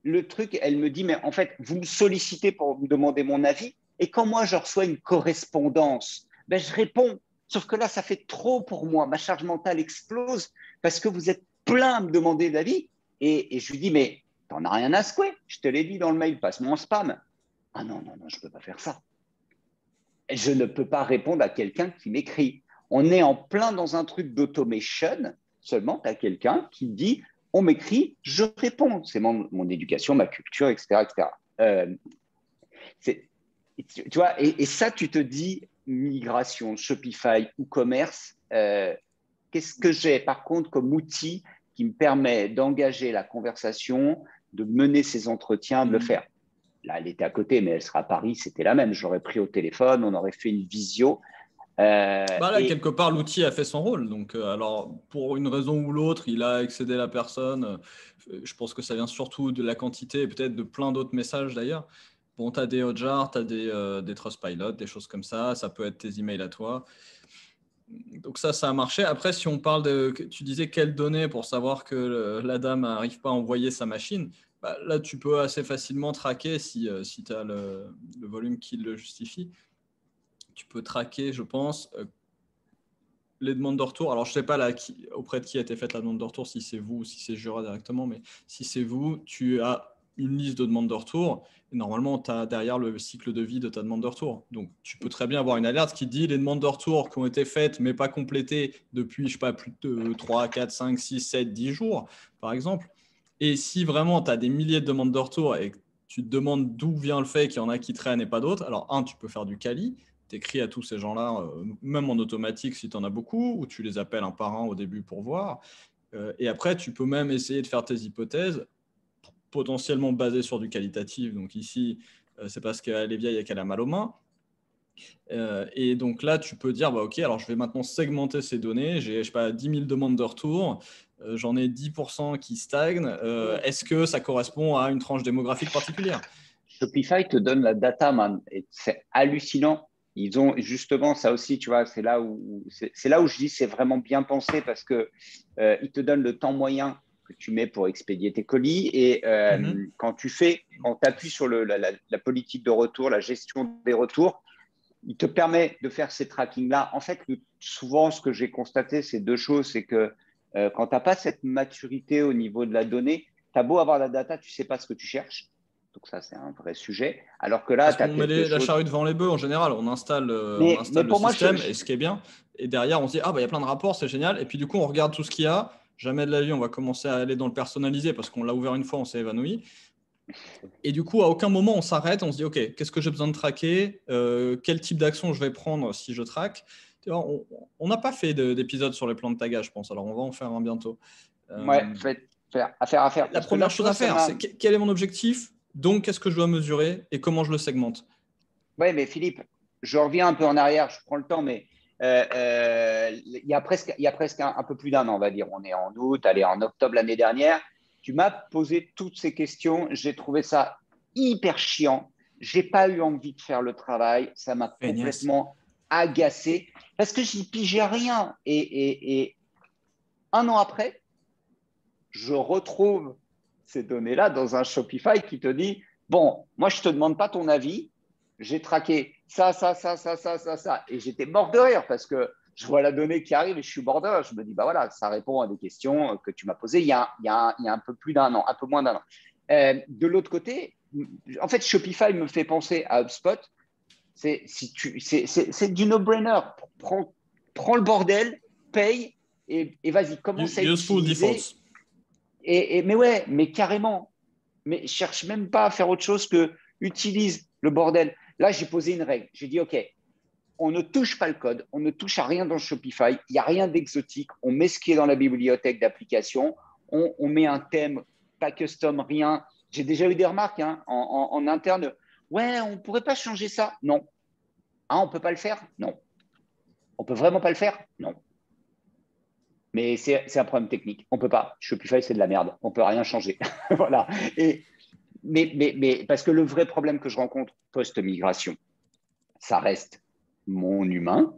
le truc, elle me dit, mais en fait, vous me sollicitez pour me demander mon avis. Et quand moi, je reçois une correspondance, ben, je réponds. Sauf que là, ça fait trop pour moi. Ma charge mentale explose parce que vous êtes plein à me demander d'avis. Et je lui dis, mais t'en as rien à secouer. Je te l'ai dit dans le mail, passe-moi en spam. Ah non, je ne peux pas faire ça. Et je ne peux pas répondre à quelqu'un qui m'écrit. On est en plein dans un truc d'automation. Seulement, tu as quelqu'un qui dit, on m'écrit, je réponds. C'est mon éducation, ma culture, etc. Tu vois, et ça, tu te dis, migration, Shopify ou commerce, qu'est-ce que j'ai par contre comme outil qui me permet d'engager la conversation, de mener ces entretiens, de le faire? Là, elle était à côté, mais elle sera à Paris, c'était la même. J'aurais pris au téléphone, on aurait fait une visio. Là, quelque part, l'outil a fait son rôle. Donc, alors, pour une raison ou l'autre, il a excédé la personne. Je pense que ça vient surtout de la quantité et peut-être de plein d'autres messages d'ailleurs. Bon, tu as des Hotjar, tu as des Trustpilot, des choses comme ça. Ça peut être tes emails à toi. Donc ça a marché. Après, si on parle de… Tu disais quelles données pour savoir que la dame n'arrive pas à envoyer sa machine. Là, tu peux assez facilement traquer si tu as le volume qui le justifie. Tu peux traquer, je pense, les demandes de retour. Alors, je ne sais pas auprès de qui a été faite la demande de retour, si c'est vous ou si c'est Jura directement, mais si c'est vous, tu as une liste de demandes de retour. Et normalement, tu as derrière le cycle de vie de ta demande de retour. Donc, tu peux très bien avoir une alerte qui dit les demandes de retour qui ont été faites mais pas complétées depuis, je ne sais pas, plus de 3, 4, 5, 6, 7, 10 jours, par exemple. Et si vraiment tu as des milliers de demandes de retour et que tu te demandes d'où vient le fait qu'il y en a qui traînent et pas d'autres, alors, tu peux faire du quali. Tu écris à tous ces gens-là, même en automatique si tu en as beaucoup, ou tu les appelles un par un au début pour voir. Et après, tu peux même essayer de faire tes hypothèses potentiellement basées sur du qualitatif. Donc ici, c'est parce qu'elle est vieille et qu'elle a mal aux mains. Et donc là, tu peux dire, OK, alors je vais maintenant segmenter ces données. J'ai, je sais pas, 10 000 demandes de retour. J'en ai 10% qui stagnent. Est-ce que ça correspond à une tranche démographique particulière? Shopify te donne la data, man. Et c'est hallucinant. Ils ont justement ça aussi, tu vois, c'est là où je dis c'est vraiment bien pensé parce que ils te donnent le temps moyen que tu mets pour expédier tes colis et quand tu appuies sur la politique de retour, la gestion des retours, il te permet de faire ces trackings-là. En fait, souvent, ce que j'ai constaté, c'est deux choses. C'est que quand tu n'as pas cette maturité au niveau de la donnée, tu as beau avoir la data, tu ne sais pas ce que tu cherches. Donc ça, c'est un vrai sujet. Alors que là, Parce tu as qu'on met quelque la chose… charrue devant les bœufs en général. On installe Mais le pour moi, système, et ce qui est bien. Et derrière, on se dit, ah, bah, il y a plein de rapports, c'est génial. Et puis du coup, on regarde tout ce qu'il y a. Jamais de la vie, on va commencer à aller dans le personnalisé parce qu'on l'a ouvert une fois, on s'est évanoui. Et du coup, à aucun moment, on s'arrête, on se dit, OK, qu'est-ce que j'ai besoin de traquer? Quel type d'action je vais prendre si je traque? On n'a pas fait d'épisode sur les plans de tagage, je pense. Alors, on va en faire un bientôt. Ouais, affaire. La Parce que là, première tu chose vois, à ça faire, m'a… c'est quel est mon objectif? Donc, qu'est-ce que je dois mesurer et comment je le segmente? Ouais, mais Philippe, je reviens un peu en arrière, je prends le temps, mais il y a presque un peu plus d'un an, on va dire. On est en août, allez, en octobre l'année dernière. Tu m'as posé toutes ces questions. J'ai trouvé ça hyper chiant. J'ai pas eu envie de faire le travail. Ça m'a Feignasse. complètement agacé parce que j'y pigeais rien. Et un an après, je retrouve ces données-là dans un Shopify qui te dit, bon, moi, je ne te demande pas ton avis. J'ai traqué ça. Et j'étais mort de rire parce que je vois la donnée qui arrive et je suis mort de rire. Je me dis, bah voilà, ça répond à des questions que tu m'as posées il y a un peu plus d'un an, un peu moins d'un an. De l'autre côté, en fait, Shopify me fait penser à HubSpot. C'est du no-brainer. Prends le bordel, paye et vas-y, commence à Useful utiliser. defaults. Mais ouais, mais carrément. Mais cherche même pas à faire autre chose que utilise le bordel. Là, j'ai posé une règle. J'ai dit, OK, on ne touche pas le code, on ne touche à rien dans Shopify, il n'y a rien d'exotique, on met ce qui est dans la bibliothèque d'application, on met un thème, pas custom, rien. J'ai déjà eu des remarques en interne. Ouais, on ne pourrait pas changer ça. Non. Ah, on ne peut pas le faire. Non. On peut vraiment pas le faire. Non. Mais c'est un problème technique. On ne peut pas. Shopify, c'est de la merde. On ne peut rien changer. Voilà. Mais parce que le vrai problème que je rencontre post-migration, ça reste mon humain.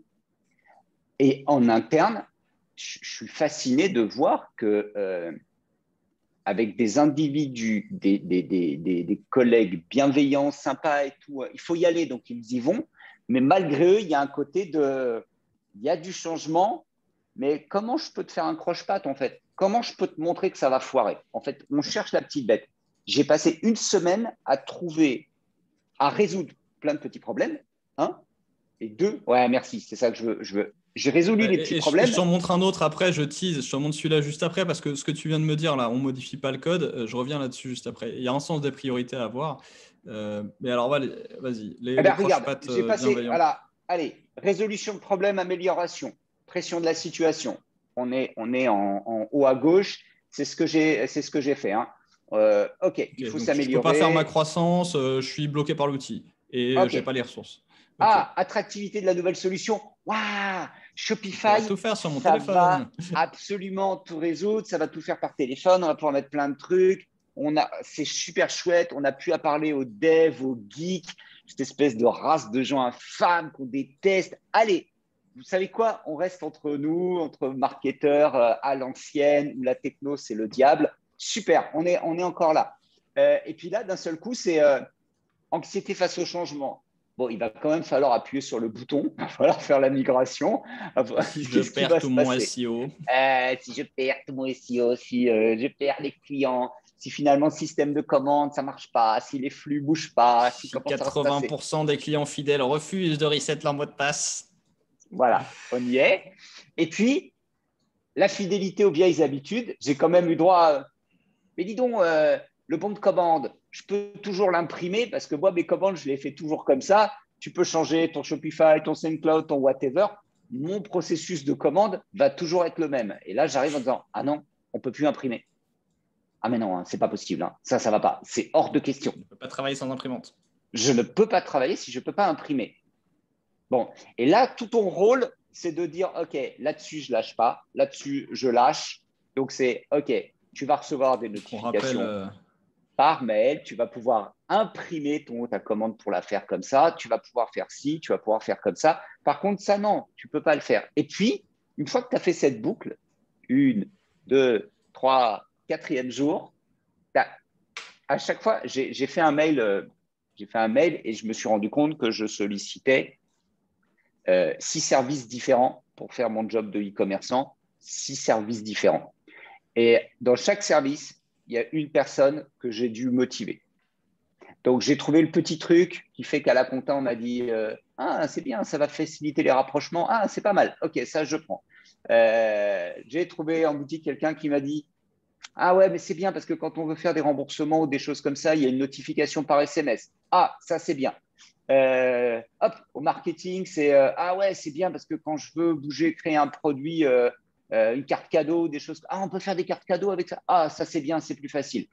Et en interne, je suis fasciné de voir que avec des individus, des collègues bienveillants, sympas et tout, il faut y aller, donc ils y vont. Mais malgré eux, il y a un côté il y a du changement, mais comment je peux te faire un croche-patte en fait? Comment je peux te montrer que ça va foirer? En fait, on cherche la petite bête. J'ai passé une semaine à résoudre plein de petits problèmes. Un, et deux, ouais, merci, c'est ça que je veux. J'ai résolu les petits Je problèmes. t'en montre un autre après, je tease, je t'en montre celui-là juste après, parce que ce que tu viens de me dire là, on ne modifie pas le code, je reviens là-dessus juste après. Il y a un sens des priorités à avoir. Mais alors, vas-y, Eh les bien, regarde, croche-pattes j'ai passé, bienveillants. voilà, allez, résolution de problème, amélioration, pression de la situation. On est en haut à gauche. C'est ce que j'ai fait. Hein. OK, il Ok, faut donc je ne peux pas faire ma s'améliorer. croissance, je suis bloqué par l'outil et je n'ai OK. pas les ressources. Ok, Ah, attractivité de la nouvelle solution. Waouh, je pourrais Shopify, tout faire sur mon ça va téléphone. absolument tout résoudre. Ça va tout faire par téléphone. On va pouvoir mettre plein de trucs. C'est super chouette. On n'a plus à parler aux devs, aux geeks, cette espèce de race de gens infâmes qu'on déteste. Allez, vous savez quoi? On reste entre nous, entre marketeurs à l'ancienne, où la techno, c'est le diable. Super, on est encore là. Et puis là, d'un seul coup, c'est anxiété face au changement. Bon, il va quand même falloir appuyer sur le bouton, il va falloir faire la migration. Si je Qu'est-ce qui perds va tout se mon passer? SEO, Si je perds tout mon SEO, si je perds les clients, si finalement le système de commande, ça ne marche pas, si les flux ne bougent pas, si si comment ça va se passer? 80% des clients fidèles refusent de reset leur mot de passe. Voilà, on y est. Et puis, la fidélité aux vieilles habitudes, j'ai quand même eu droit à… Mais dis donc, le bon de commande, je peux toujours l'imprimer parce que moi, mes commandes, je les fais toujours comme ça. Tu peux changer ton Shopify, ton SendCloud, ton whatever. Mon processus de commande va toujours être le même. Et là, j'arrive en disant, ah non, on ne peut plus imprimer. Ah mais non, hein, c'est pas possible. Hein. Ça va pas. C'est hors de question. Je ne peux pas travailler sans imprimante. je ne peux pas travailler si je ne peux pas imprimer. Bon, et là, tout ton rôle, c'est de dire, OK, là-dessus, je ne lâche pas, là-dessus, je lâche. Donc, c'est, OK, tu vas recevoir des On rappelle, notifications par mail, tu vas pouvoir imprimer ta commande pour la faire comme ça, tu vas pouvoir faire ci, tu vas pouvoir faire comme ça. Par contre, ça, non, tu ne peux pas le faire. Et puis, une fois que tu as fait cette boucle, 1, 2, 3, quatrième jour, à chaque fois, j'ai fait un mail et je me suis rendu compte que je sollicitais 6 services différents pour faire mon job de e-commerçant, 6 services différents. Et dans chaque service, il y a une personne que j'ai dû motiver. Donc, j'ai trouvé le petit truc qui fait qu'à la compta, on m'a dit ah, c'est bien, ça va faciliter les rapprochements. Ah, c'est pas mal. OK, ça, je prends. J'ai trouvé en boutique quelqu'un qui m'a dit ah ouais, mais c'est bien parce que quand on veut faire des remboursements ou des choses comme ça, il y a une notification par SMS. Ah, ça, c'est bien. Hop, au marketing, c'est ah ouais, c'est bien parce que quand je veux bouger, créer un produit, une carte cadeau, des choses. Ah, on peut faire des cartes cadeaux avec ça. Ah, ça, c'est bien, c'est plus facile.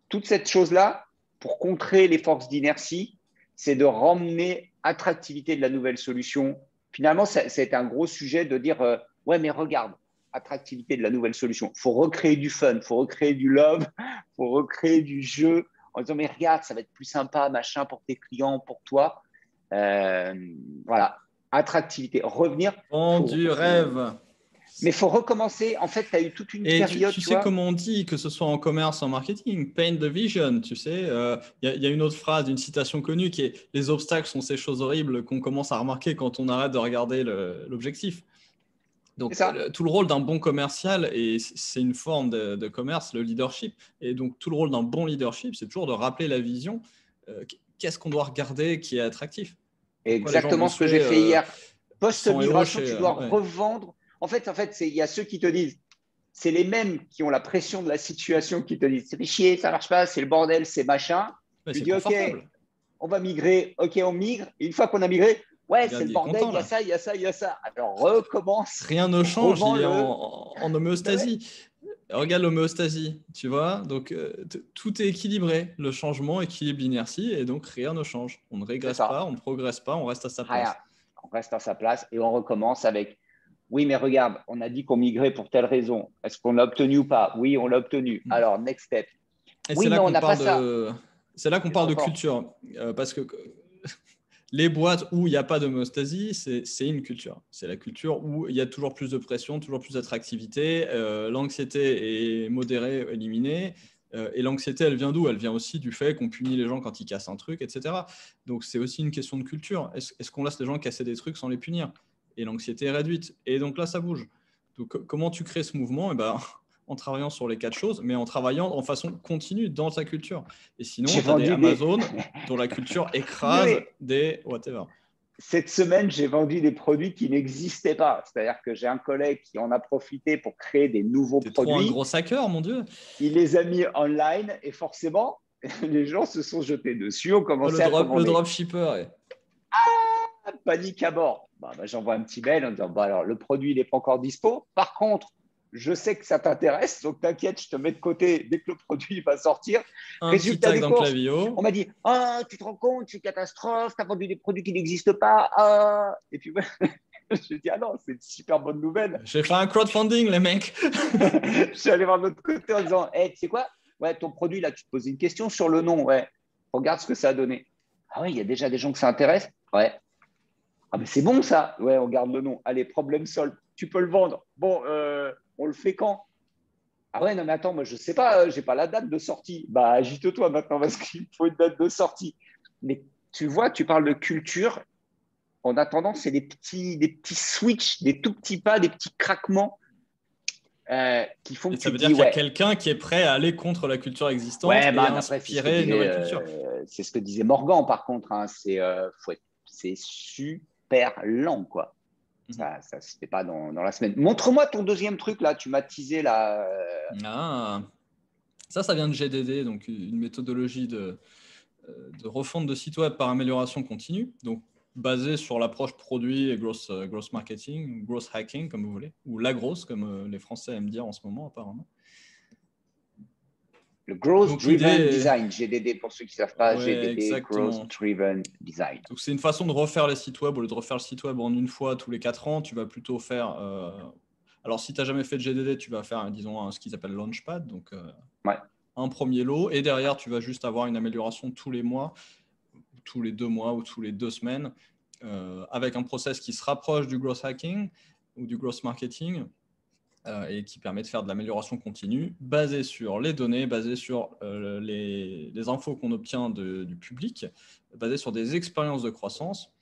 Toute cette chose-là, pour contrer les forces d'inertie, c'est de ramener attractivité de la nouvelle solution. Finalement, c'est un gros sujet de dire ouais, mais regarde, attractivité de la nouvelle solution. Il faut recréer du fun, il faut recréer du love, il faut recréer du jeu en disant mais regarde, ça va être plus sympa, machin, pour tes clients, pour toi. Euh, voilà, attractivité. Revenir, du rêve. mais il faut recommencer. En fait, tu as eu toute une Et période, tu tu sais vois. comment on dit, que ce soit en commerce, en marketing, paint the vision, tu sais. Y a une autre phrase, une citation connue qui est « Les obstacles sont ces choses horribles qu'on commence à remarquer quand on arrête de regarder l'objectif ». C'est Donc, ça. tout le rôle d'un bon commercial, et c'est une forme de commerce, le leadership. Et donc, tout le rôle d'un bon leadership, c'est toujours de rappeler la vision. Qu'est-ce qu'on doit regarder qui est attractif? Pourquoi les gens vont Exactement ce que j'ai suer fait hier. 100 euros Post-migration, tu chez… dois ouais. revendre. En fait, il y a ceux qui te disent, c'est les mêmes qui ont la pression de la situation qui te disent, c'est fait chier, ça marche pas, c'est le bordel, c'est machin. Ouais, Tu c'est dis, OK, confortable. on va migrer, OK, on migre. Et une fois qu'on a migré, ouais, c'est Regarde, le il est bordel, content il y a là. ça, il y a ça, il y a ça. Alors recommence, Rien ne change, il est revends-le. en Ben ouais, homéostasie. Regarde l'homéostasie, tu vois. Donc, tout est équilibré. Le changement équilibre l'inertie et donc rien ne change. On ne c'est régresse pas, ça. on ne progresse pas, on reste à sa Rien. place. On reste à sa place et on recommence avec oui, mais regarde, on a dit qu'on migrait pour telle raison. Est-ce qu'on l'a obtenu ou pas? Oui, on l'a obtenu. Alors, next step. Et c'est Oui, là mais on qu'on n'a pas parle ça. c'est là qu'on C'est là parle de encore. culture. Parce que les boîtes où il n'y a pas d'homéostasie, c'est une culture. C'est la culture où il y a toujours plus de pression, toujours plus d'attractivité. L'anxiété est modérée, éliminée. Et l'anxiété, elle vient d'où? Elle vient aussi du fait qu'on punit les gens quand ils cassent un truc, etc. Donc, c'est aussi une question de culture. Est-ce qu'on laisse les gens casser des trucs sans les punir? Et l'anxiété est réduite. Et donc là, ça bouge. Donc, comment tu crées ce mouvement? Eh ben, en travaillant sur les 4 choses, mais en travaillant en façon continue dans ta culture. Et sinon, J'ai tu as des vendu des. Amazon dont la culture Mais écrase oui, des whatever. cette semaine, j'ai vendu des produits qui n'existaient pas. C'est-à-dire que j'ai un collègue qui en a profité pour créer des nouveaux T'es trop un produits. gros hacker, mon Dieu. Il les a mis online et forcément, les gens se sont jetés dessus, ont Oh, commencé à le commander. dropshipper. Panique à bord. J'envoie un petit mail en disant alors, le produit n'est pas encore dispo. Par contre, je sais que ça t'intéresse, donc t'inquiète, je te mets de côté dès que le produit va sortir. Un petit Résultat tag des dans courses, on Clavio. m'a dit ah, tu te rends compte, c'est une catastrophe, tu as vendu des produits qui n'existent pas. Ah. Et puis, je dis ah non, c'est une super bonne nouvelle. J'ai fait un crowdfunding, les mecs. Je suis allé voir de l'autre côté en disant hey, tu sais quoi? Ouais, ton produit, là, tu te poses une question sur le nom. Ouais, regarde ce que ça a donné. Ah ouais, il y a déjà des gens que ça intéresse. Ouais, ah, mais c'est bon ça. Ouais, on garde le nom. Allez, problème solve. Tu peux le vendre. Bon, on le fait quand? Ah ouais, non, mais attends, moi, je sais pas, j'ai pas la date de sortie. Bah, agite-toi maintenant parce qu'il faut une date de sortie. Mais tu vois, tu parles de culture. En attendant, c'est des petits switches, des tout petits pas, des petits craquements qui font Et que ça tu te veut dire dis, qu'il y a ouais, quelqu'un qui est prêt à aller contre la culture existante ouais, et man, à après, inspirer une nouvelle culture. c'est ce que disait Morgan, par contre. Hein, c'est super lent, quoi. Mhm. Ça se fait pas dans la semaine. Montre-moi ton deuxième truc là. Tu m'as teasé là. Ah, ça vient de GDD, donc une méthodologie de refonte de site web par amélioration continue, donc basée sur l'approche produit et gross marketing, gross hacking, comme vous voulez, ou la grosse, comme les Français aiment dire en ce moment, apparemment. Le Growth Donc, Driven Design, GDD, pour ceux qui ne savent pas, ouais, GDD, exactement. Growth Driven Design. Donc, c'est une façon de refaire les sites web. Au lieu de refaire le site web en une fois tous les 4 ans, tu vas plutôt faire… alors, si tu n'as jamais fait de GDD, tu vas faire, disons, ce qu'ils appellent Launchpad, donc un premier lot. Et derrière, tu vas juste avoir une amélioration tous les mois, tous les 2 mois ou tous les 2 semaines, avec un process qui se rapproche du growth hacking ou du growth marketing, et qui permet de faire de l'amélioration continue basée sur les données, basée sur les infos qu'on obtient du public, basée sur des expériences de croissance.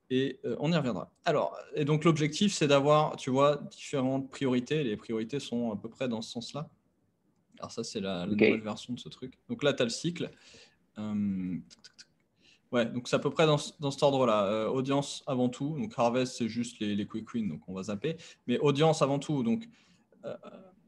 Et on y reviendra. Alors, et donc l'objectif, c'est d'avoir, tu vois, différentes priorités. Les priorités sont à peu près dans ce sens-là. Alors ça, c'est la nouvelle version de ce truc. Donc là, tu as le cycle. Ouais, donc c'est à peu près dans cet ordre-là. Audience avant tout. Donc Harvest, c'est juste les quick wins, donc on va zapper. Mais audience avant tout. Donc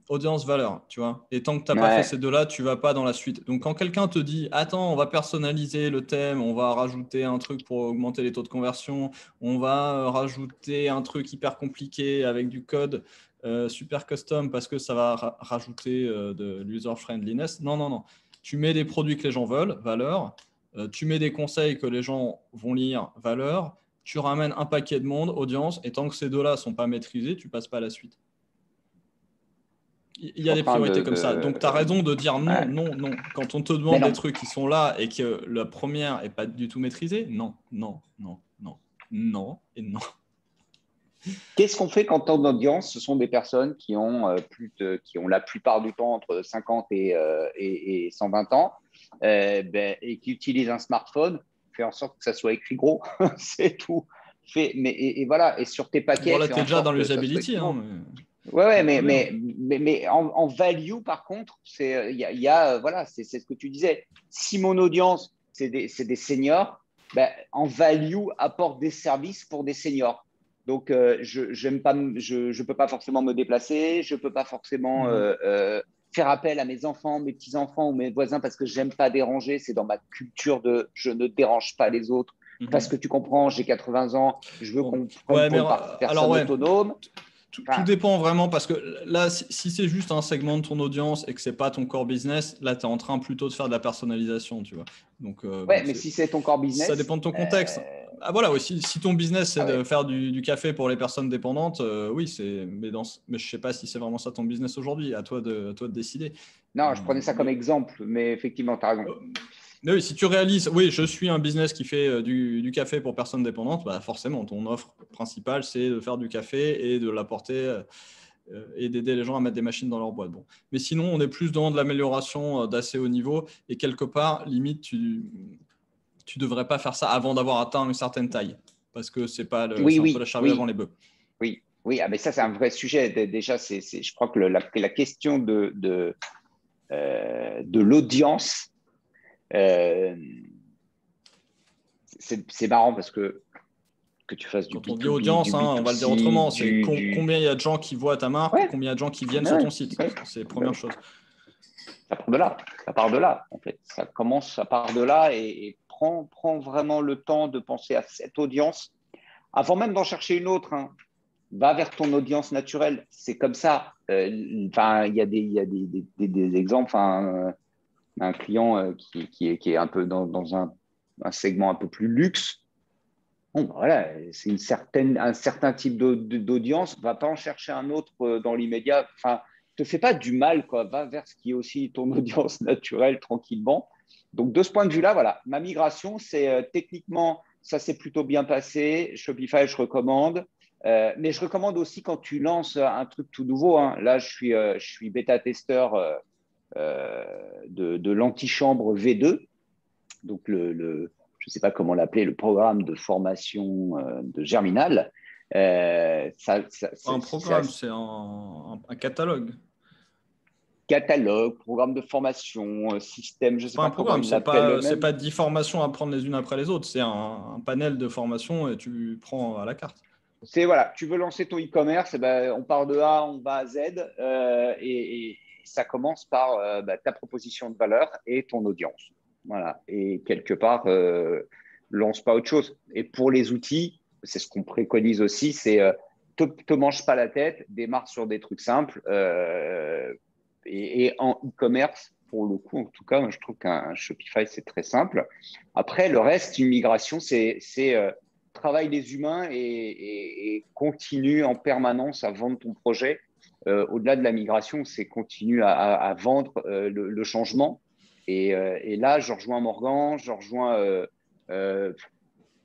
audience, valeur, tu vois. Et tant que tu n'as pas fait ces deux-là, tu ne vas pas dans la suite. Donc, quand quelqu'un te dit « Attends, on va personnaliser le thème, on va rajouter un truc pour augmenter les taux de conversion, on va rajouter un truc hyper compliqué avec du code super custom parce que ça va rajouter de l'user-friendliness. » Non, non, non. Tu mets des produits que les gens veulent, valeur. Tu mets des conseils que les gens vont lire, valeur. Tu ramènes un paquet de monde, audience. Et tant que ces deux-là ne sont pas maîtrisés, tu ne passes pas à la suite. Il y a des priorités comme ça. Donc, tu as raison de dire non, non, non. Quand on te demande des trucs qui sont là et que la première n'est pas du tout maîtrisée, non, non, non, non, non et non. Qu'est-ce qu'on fait quand ton audience, ce sont des personnes qui ont, qui ont la plupart du temps entre 50 et 120 ans et qui utilisent un smartphone? Fais en sorte que ça soit écrit gros, c'est tout. Et voilà, et sur tes paquets, Bon, là, fais tu es en déjà sorte dans que ça soit l'usability. écrit gros. Hein, Ouais, mais en value, par contre, voilà, c'est ce que tu disais. Si mon audience, c'est des seniors, ben, en value, apporte des services pour des seniors. Donc, je peux pas forcément me déplacer, je peux pas forcément faire appel à mes enfants, mes petits-enfants ou mes voisins parce que j'aime pas déranger. C'est dans ma culture de je ne dérange pas les autres. Parce que tu comprends, j'ai 80 ans, je veux qu'on prenne pour une personne autonome. Tout dépend vraiment parce que là, si c'est juste un segment de ton audience et que ce n'est pas ton core business, là, tu es en train plutôt de faire de la personnalisation, tu vois. Donc, mais si c'est ton core business… Ça dépend de ton contexte. Ah, voilà, aussi, si ton business, c'est de faire du café pour les personnes dépendantes, oui, mais je ne sais pas si c'est vraiment ça ton business aujourd'hui. À toi de décider. Non, je prenais ça comme exemple, mais effectivement, tu as raison. Mais oui, si tu réalises, oui, je suis un business qui fait du café pour personnes dépendantes, bah forcément, ton offre principale, c'est de faire du café et de l'apporter et d'aider les gens à mettre des machines dans leur boîte. Bon. Mais sinon, on est plus dans de l'amélioration d'assez haut niveau et quelque part, limite, tu ne devrais pas faire ça avant d'avoir atteint une certaine taille parce que c'est un peu la charrue avant les bœufs. Oui, mais ça, c'est un vrai sujet. Déjà, je crois que la question de l'audience, c'est marrant parce que tu fasses du Quand on B2B, dit audience, du B2C, on va le dire autrement, c'est combien il y a de gens qui voient ta marque, combien il y a de gens qui viennent sur ton site. C'est la première chose. Ça part de là, en fait. Ça part de là et prends vraiment le temps de penser à cette audience avant même d'en chercher une autre. Hein. Va vers ton audience naturelle. C'est comme ça. Il y a des exemples. Un client qui est un peu dans un segment un peu plus luxe. Bon, voilà, c'est un certain type d'audience. Va pas en chercher un autre dans l'immédiat. Enfin, te fais pas du mal, quoi. Va vers ce qui est aussi ton audience naturelle tranquillement. Donc, de ce point de vue-là, voilà, ma migration, c'est techniquement, ça s'est plutôt bien passé. Shopify, je recommande. Mais je recommande aussi quand tu lances un truc tout nouveau. Hein. Là, je suis bêta-testeur de l'antichambre V2. Donc, je ne sais pas comment l'appeler, le programme de formation de Germinal. Un programme, c'est un catalogue. Catalogue, programme de formation, système, je ne sais pas comment il l'appelle. C'est pas 10 formations à prendre les unes après les autres, c'est un panel de formations et tu prends à la carte. C'est voilà, tu veux lancer ton e-commerce, on part de A, on va à Z et ça commence par ta proposition de valeur et ton audience. Voilà. Et quelque part, lance pas autre chose. Et pour les outils, c'est ce qu'on préconise aussi, c'est te mange pas la tête, démarre sur des trucs simples. Et en e-commerce, pour le coup, en tout cas, moi, je trouve qu'un Shopify, c'est très simple. Après, le reste, une migration, c'est travaille les humains et continue en permanence à vendre ton projet. Au-delà de la migration, c'est continue à vendre le changement. Et là, je rejoins Morgan, je rejoins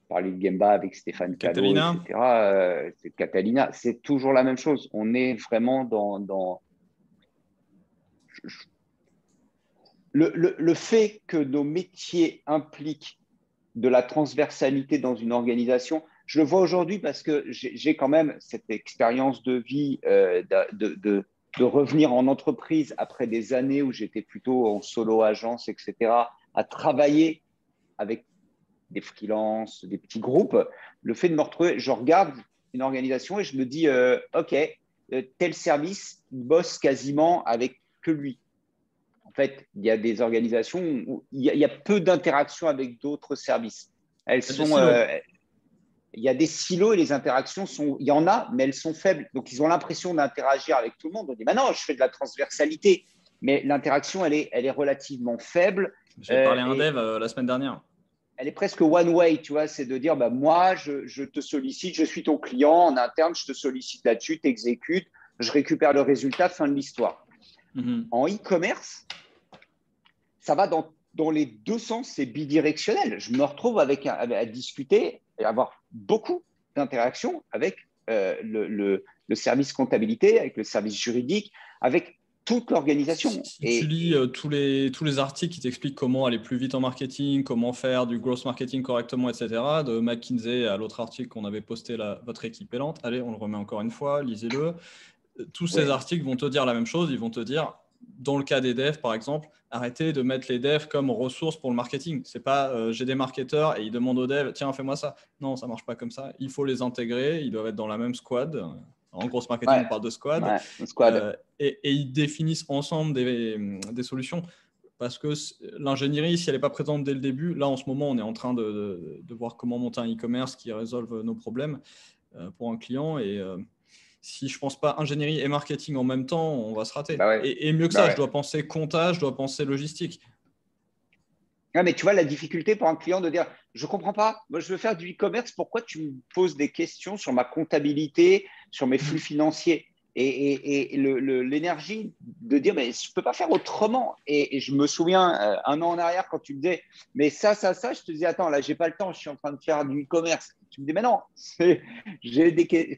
parler de Gemba avec Stéphane Callot, Catalina? etc. C'est Catalina, c'est toujours la même chose. On est vraiment dans le fait que nos métiers impliquent de la transversalité dans une organisation. Je le vois aujourd'hui parce que j'ai quand même cette expérience de vie de revenir en entreprise après des années où j'étais plutôt en solo agence, etc., à travailler avec des freelances, des petits groupes. Le fait de me retrouver, je regarde une organisation et je me dis, OK, tel service bosse quasiment avec que lui. En fait, il y a des organisations où il y a peu d'interactions avec d'autres services. Elles Il y a des sont, silos. il y a des silos et les interactions sont, il y en a, mais elles sont faibles. Donc, ils ont l'impression d'interagir avec tout le monde. On dit, bah non, je fais de la transversalité, mais l'interaction, elle est relativement faible. J'ai parlé à un Et dev la semaine dernière. elle est presque one way, tu vois, c'est de dire, bah, moi, je te sollicite, je suis ton client en interne, je te sollicite là-dessus, tu exécutes, je récupère le résultat, fin de l'histoire. Mhm. En e-commerce, ça va dans les deux sens, c'est bidirectionnel. Je me retrouve à discuter et avoir beaucoup d'interactions avec le service comptabilité, avec le service juridique, avec toute l'organisation. Si tu lis tous les articles qui t'expliquent comment aller plus vite en marketing, comment faire du growth marketing correctement, etc., de McKinsey à l'autre article qu'on avait posté là, votre équipe est lente, allez, on le remet encore une fois, lisez-le. Tous ces Ouais, articles vont te dire la même chose. Ils vont te dire, dans le cas des devs, par exemple, arrêtez de mettre les devs comme ressources pour le marketing. C'est pas j'ai des marketeurs et ils demandent aux devs, tiens, fais-moi ça. Non, ça marche pas comme ça. Il faut les intégrer. Ils doivent être dans la même squad. En grosse marketing, ouais, on parle de squad. ouais, un squad. Et ils définissent ensemble des solutions. Parce que l'ingénierie, si elle n'est pas présente dès le début, là en ce moment, on est en train de voir comment monter un e-commerce qui résolve nos problèmes pour un client. Et si je pense pas ingénierie et marketing en même temps, on va se rater. Bah ouais, Et mieux que bah ça, je ouais. dois penser comptage, je dois penser logistique. Ah, mais tu vois la difficulté pour un client de dire, je comprends pas, moi je veux faire du e-commerce, pourquoi tu me poses des questions sur ma comptabilité, sur mes flux financiers et l'énergie de dire, mais je peux pas faire autrement. Et je me souviens un an en arrière quand tu me disais, mais ça, je te disais, attends, là, j'ai pas le temps, je suis en train de faire du e-commerce. Tu me dis, mais non,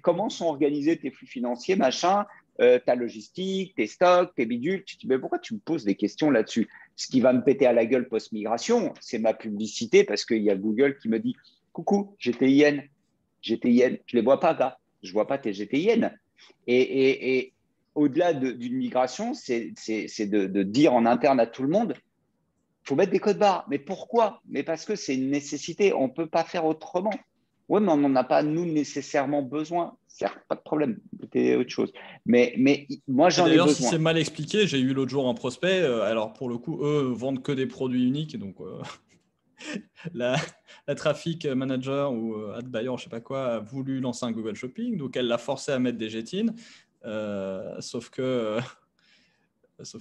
comment sont organisés tes flux financiers, machin, ta logistique, tes stocks, tes bidules. Tu te dis, mais pourquoi tu me poses des questions là-dessus? Ce qui va me péter à la gueule post-migration, c'est ma publicité parce qu'il y a Google qui me dit, coucou, GTIN, GTIN, je les vois pas, gars, je vois pas tes GTIN. Et au-delà d'une migration, c'est de dire en interne à tout le monde, il faut mettre des codes barres. Mais pourquoi? Mais parce que c'est une nécessité. On ne peut pas faire autrement. Oui, mais on n'en a pas, nous, nécessairement besoin. Certes, pas de problème. C'était autre chose. Mais moi, Et j'en ai d'ailleurs, si c'est besoin. mal expliqué, j'ai eu l'autre jour un prospect. Alors, pour le coup, eux vendent que des produits uniques. Donc, la, la traffic manager ou ad buyer, je ne sais pas quoi, a voulu lancer un Google Shopping. Donc, elle l'a forcé à mettre des GTIN. Sauf que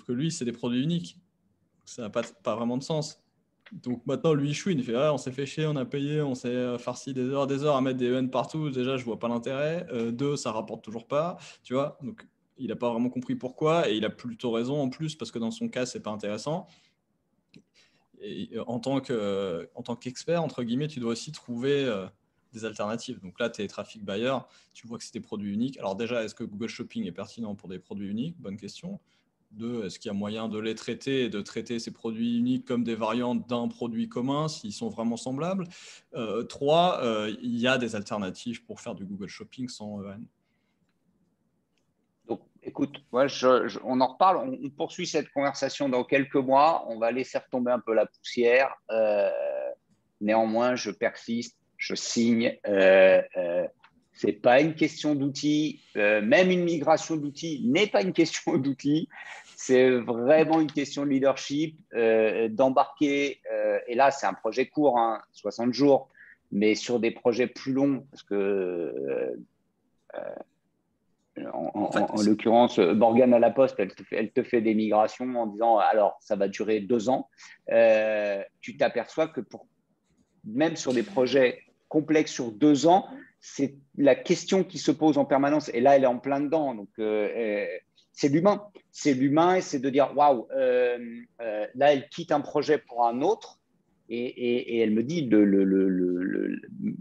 lui, c'est des produits uniques. Ça n'a pas vraiment de sens. Donc maintenant, lui, il chouine. Il fait ah, on s'est fait chier, on a payé, on s'est farci des heures à mettre des EN partout. Déjà, je vois pas l'intérêt. Deux, ça rapporte toujours pas. Tu vois, donc il n'a pas vraiment compris pourquoi et il a plutôt raison en plus parce que dans son cas, c'est pas intéressant. Et en tant qu'expert, entre guillemets, tu dois aussi trouver des alternatives. Donc là, tu es traffic buyer, tu vois que c'est des produits uniques. Alors déjà, est-ce que Google Shopping est pertinent pour des produits uniques? Bonne question. Deux, est-ce qu'il y a moyen de les traiter et de traiter ces produits uniques comme des variantes d'un produit commun s'ils sont vraiment semblables? Trois, il y a des alternatives pour faire du Google Shopping sans EN. Donc, écoute, moi, on en reparle. On poursuit cette conversation dans quelques mois. On va laisser retomber un peu la poussière. Néanmoins, je persiste, je signe. C'est pas une question d'outils. Même une migration d'outils n'est pas une question d'outils. C'est vraiment une question de leadership, d'embarquer. Et là, c'est un projet court, hein, 60 jours, mais sur des projets plus longs, parce que En fait, En l'occurrence, Morgane à la Poste, elle te fait des migrations en disant alors ça va durer 2 ans. Tu t'aperçois que même sur des projets complexes sur 2 ans, c'est la question qui se pose en permanence. Et là, elle est en plein dedans. Donc, c'est l'humain. C'est l'humain et c'est de dire waouh, là, elle quitte un projet pour un autre. Et elle me dit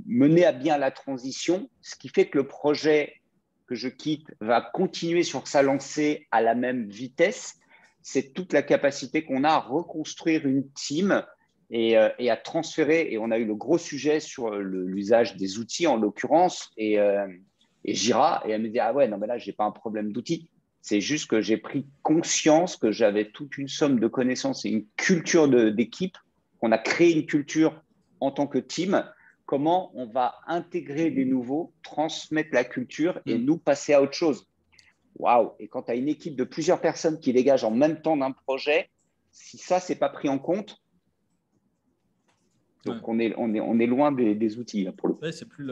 mener à bien la transition, ce qui fait que le projet que je quitte va continuer sur sa lancée à la même vitesse. C'est toute la capacité qu'on a à reconstruire une team et à transférer. Et on a eu le gros sujet sur l'usage des outils en l'occurrence et Jira. Et elle me dit ah ouais, non, mais là, je n'ai pas un problème d'outils. C'est juste que j'ai pris conscience que j'avais toute une somme de connaissances et une culture d'équipe, qu'on a créé une culture en tant que team. Comment on va intégrer des nouveaux, transmettre la culture et nous passer à autre chose. Waouh! Et quand tu as une équipe de plusieurs personnes qui dégagent en même temps d'un projet, si ça, c'est pas pris en compte, donc on est loin des outils là, pour le coup. Ouais, c'est plus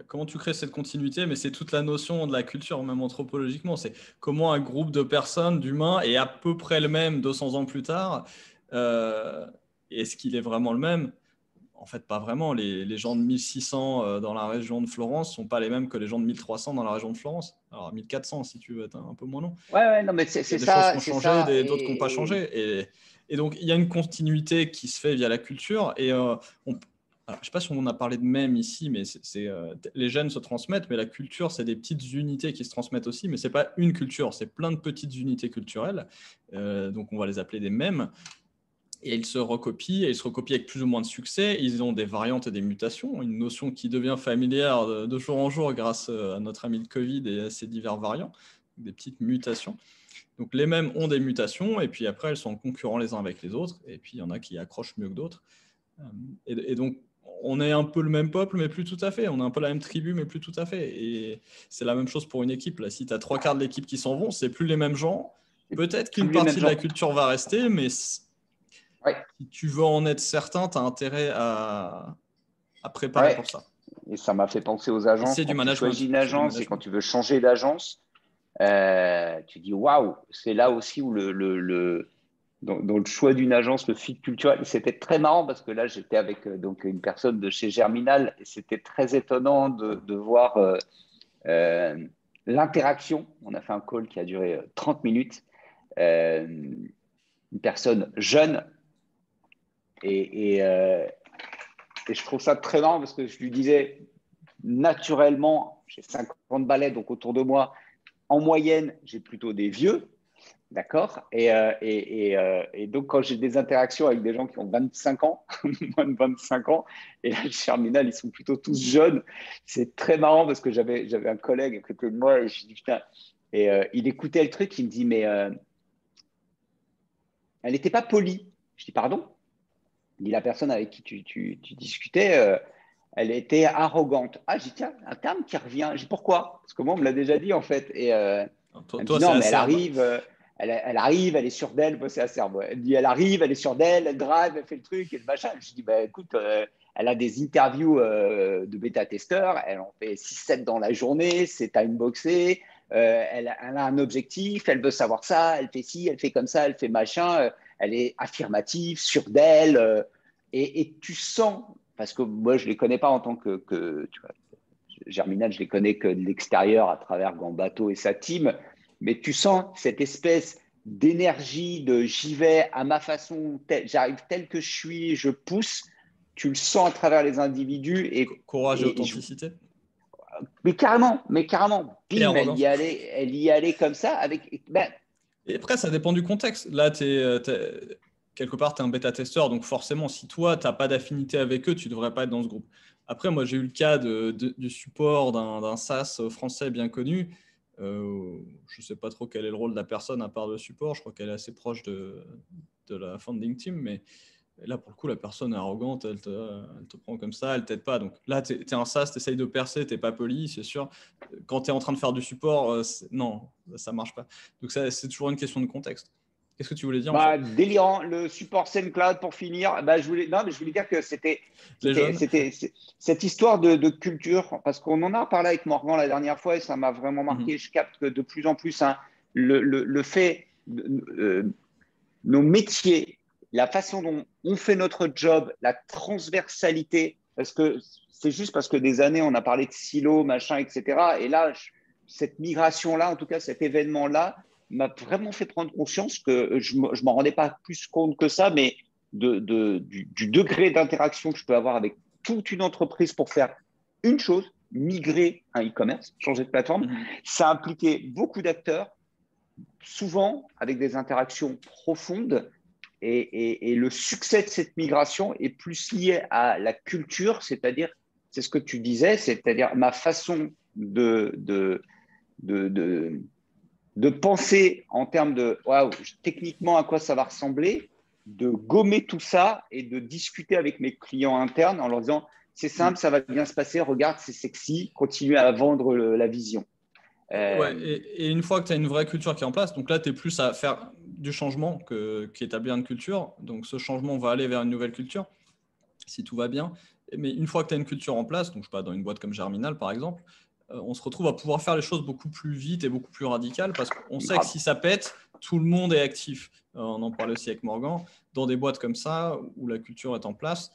comment tu crées cette continuité, mais c'est toute la notion de la culture, même anthropologiquement. C'est comment un groupe de personnes, d'humains, est à peu près le même 200 ans plus tard. Est-ce qu'il est vraiment le même? En fait, pas vraiment. Les gens de 1600 dans la région de Florence ne sont pas les mêmes que les gens de 1300 dans la région de Florence. Alors, 1400, si tu veux être un peu moins long. Ouais, non, mais Il y a c'est des choses qui ça, ont c'est changé, ça. d'autres qui n'ont pas changé. Et donc, il y a une continuité qui se fait via la culture. Et alors, je ne sais pas si on en a parlé de même ici, mais les gènes se transmettent, mais la culture, c'est des petites unités qui se transmettent aussi, mais ce n'est pas une culture, c'est plein de petites unités culturelles. Donc, on va les appeler des mèmes. Et ils se recopient, et ils se recopient avec plus ou moins de succès. Ils ont des variantes et des mutations, une notion qui devient familière de jour en jour grâce à notre ami le Covid et à ses divers variants, des petites mutations. Donc les mêmes ont des mutations, et puis après, elles sont en concurrent les uns avec les autres, et puis il y en a qui accrochent mieux que d'autres. Et donc, on est un peu le même peuple, mais plus tout à fait. On est un peu la même tribu, mais plus tout à fait. Et c'est la même chose pour une équipe. Là, si tu as 3/4 de l'équipe qui s'en vont, c'est plus les mêmes gens. Peut-être qu'une Plus les mêmes partie de gens. la culture va rester, mais Ouais. si tu veux en être certain, tu as intérêt à préparer Ouais. pour ça. Et ça m'a fait penser aux Et agences. c'est du Quand tu management. choisis une C'est du agence et quand management. tu veux changer d'agence, tu dis waouh, c'est là aussi où dans le choix d'une agence, le fit culturel, c'était très marrant parce que là, j'étais avec donc une personne de chez Germinal et c'était très étonnant de voir euh, l'interaction. On a fait un call qui a duré 30 minutes. Une personne jeune et je trouve ça très marrant parce que je lui disais naturellement, j'ai 50 balais donc autour de moi. En moyenne, j'ai plutôt des vieux. D'accord. Et donc, quand j'ai des interactions avec des gens qui ont 25 ans, moins de 25 ans, et là, chez Germinal, ils sont plutôt tous jeunes. C'est très marrant parce que j'avais un collègue à côté de moi et je dis putain. Et il écoutait le truc, il me dit mais elle n'était pas polie. Je dis pardon. Il dit la personne avec qui tu discutais, elle était arrogante. Ah, j'ai dit tiens, un terme qui revient. Je dis pourquoi? Parce que moi, on me l'a déjà dit en fait. Et Toi, elle me dit toi c'est non, mais elle acerbe. arrive, elle arrive, elle est sûre d'elle, c'est acerbe. Ouais. Elle me dit elle arrive, elle est sûre d'elle, elle drive, elle fait le truc et le machin. Je dis bah écoute, elle a des interviews de bêta-testeurs, elle en fait 6-7 dans la journée, c'est timeboxé, elle a un objectif, elle veut savoir ça, elle fait ci, elle fait comme ça, elle fait machin, elle est affirmative, sûre d'elle. Et tu sens, parce que moi je ne les connais pas en tant que tu vois, Germinal, je les connais que de l'extérieur à travers Gambato et sa team, mais tu sens cette espèce d'énergie de j'y vais à ma façon, j'arrive tel que je suis, je pousse, tu le sens à travers les individus Courage et authenticité. mais carrément, Et bim, arrogance. elle y allait comme ça avec ben, Et après, ça dépend du contexte. Là, quelque part, tu es un bêta-testeur, donc forcément, si toi, tu n'as pas d'affinité avec eux, tu ne devrais pas être dans ce groupe. Après, moi, j'ai eu le cas du support d'un SaaS français bien connu. Je ne sais pas trop quel est le rôle de la personne à part le support. Je crois qu'elle est assez proche de la founding team, mais là, pour le coup, la personne est arrogante, elle te prend comme ça, elle ne t'aide pas. Donc là, tu es un SaaS, tu essayes de percer, tu n'es pas poli, c'est sûr. Quand tu es en train de faire du support, non, ça ne marche pas. Donc c'est toujours une question de contexte. Qu'est-ce que tu voulais dire en fait? Délirant, le support SendCloud pour finir. Je voulais dire que c'était Les jeunes? cette histoire de culture, parce qu'on en a parlé avec Morgan la dernière fois et ça m'a vraiment marqué. Mhm. Je capte que de plus en plus, hein, le fait, nos métiers, la façon dont on fait notre job, la transversalité, parce que c'est juste parce que des années, on a parlé de silos, machin, etc. Et là, cette migration-là, en tout cas cet événement-là, m'a vraiment fait prendre conscience que je ne m'en rendais pas plus compte que ça, mais du degré d'interaction que je peux avoir avec toute une entreprise pour faire une chose, migrer un e-commerce, changer de plateforme. Mhm. Ça impliquait beaucoup d'acteurs, souvent avec des interactions profondes. Et le succès de cette migration est plus lié à la culture, c'est-à-dire, c'est ce que tu disais, c'est-à-dire ma façon de, de penser en termes de waouh, techniquement à quoi ça va ressembler, de gommer tout ça et de discuter avec mes clients internes en leur disant c'est simple, Mhm. ça va bien se passer, regarde, c'est sexy, continue à vendre la vision. Ouais, Euh, et une fois que tu as une vraie culture qui est en place, donc là, tu es plus à faire du changement qu'établir une culture. Donc ce changement va aller vers une nouvelle culture, si tout va bien. Mais une fois que tu as une culture en place, donc je sais pas, dans une boîte comme Germinal par exemple, on se retrouve à pouvoir faire les choses beaucoup plus vite et beaucoup plus radicales parce qu'on sait que grave. si ça pète, tout le monde est actif. On en parlait aussi avec Morgan. Dans des boîtes comme ça, où la culture est en place,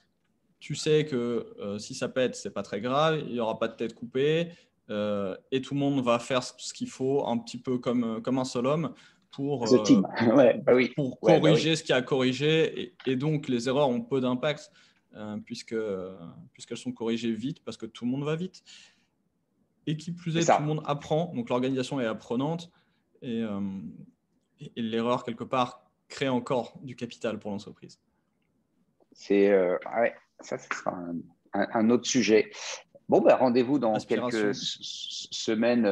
tu sais que si ça pète, c'est pas très grave, il n'y aura pas de tête coupée, et tout le monde va faire ce qu'il faut, un petit peu comme un seul homme, pour, The euh, team. Ouais, bah oui. pour Ouais, bah oui. corriger ce qu'il y a à corriger. Et donc, les erreurs ont peu d'impact, puisqu'elles sont corrigées vite, parce que tout le monde va vite. Et qui plus C'est est, tout le ça. monde apprend, donc l'organisation est apprenante, et, euh, et l'erreur, quelque part, crée encore du capital pour l'entreprise. Ouais, ça, ce sera un autre sujet. Bon, bah, rendez-vous dans quelques Aspiration. semaines.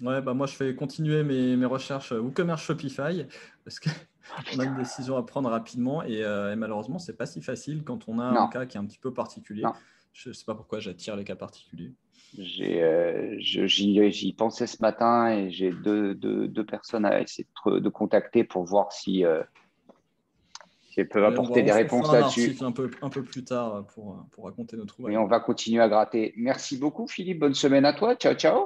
Ouais, bah moi, je fais continuer mes recherches WooCommerce Shopify parce qu'on a une décision à prendre rapidement et malheureusement, c'est pas si facile quand on a un Non, cas qui est un petit peu particulier. non. Je ne sais pas pourquoi j'attire les cas particuliers. J'y pensais ce matin et j'ai deux personnes à essayer de contacter pour voir si elles peuvent Ouais, apporter des on réponses fera un là-dessus. article un peu plus tard pour raconter nos Et trouvailles. on va continuer à gratter. Merci beaucoup, Philippe. Bonne semaine à toi. Ciao, ciao.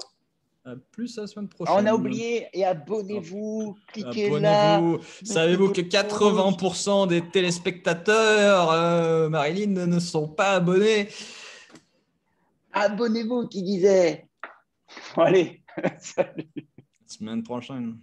À plus la semaine Ah, on a prochaine. oublié et Hop, abonnez-vous. Cliquez là. abonnez-vous. Le Savez-vous bouton que rouge. 80% des téléspectateurs, Marilyn, ne sont pas abonnés? Abonnez-vous, qui disait. Bon, allez. Salut. Semaine prochaine.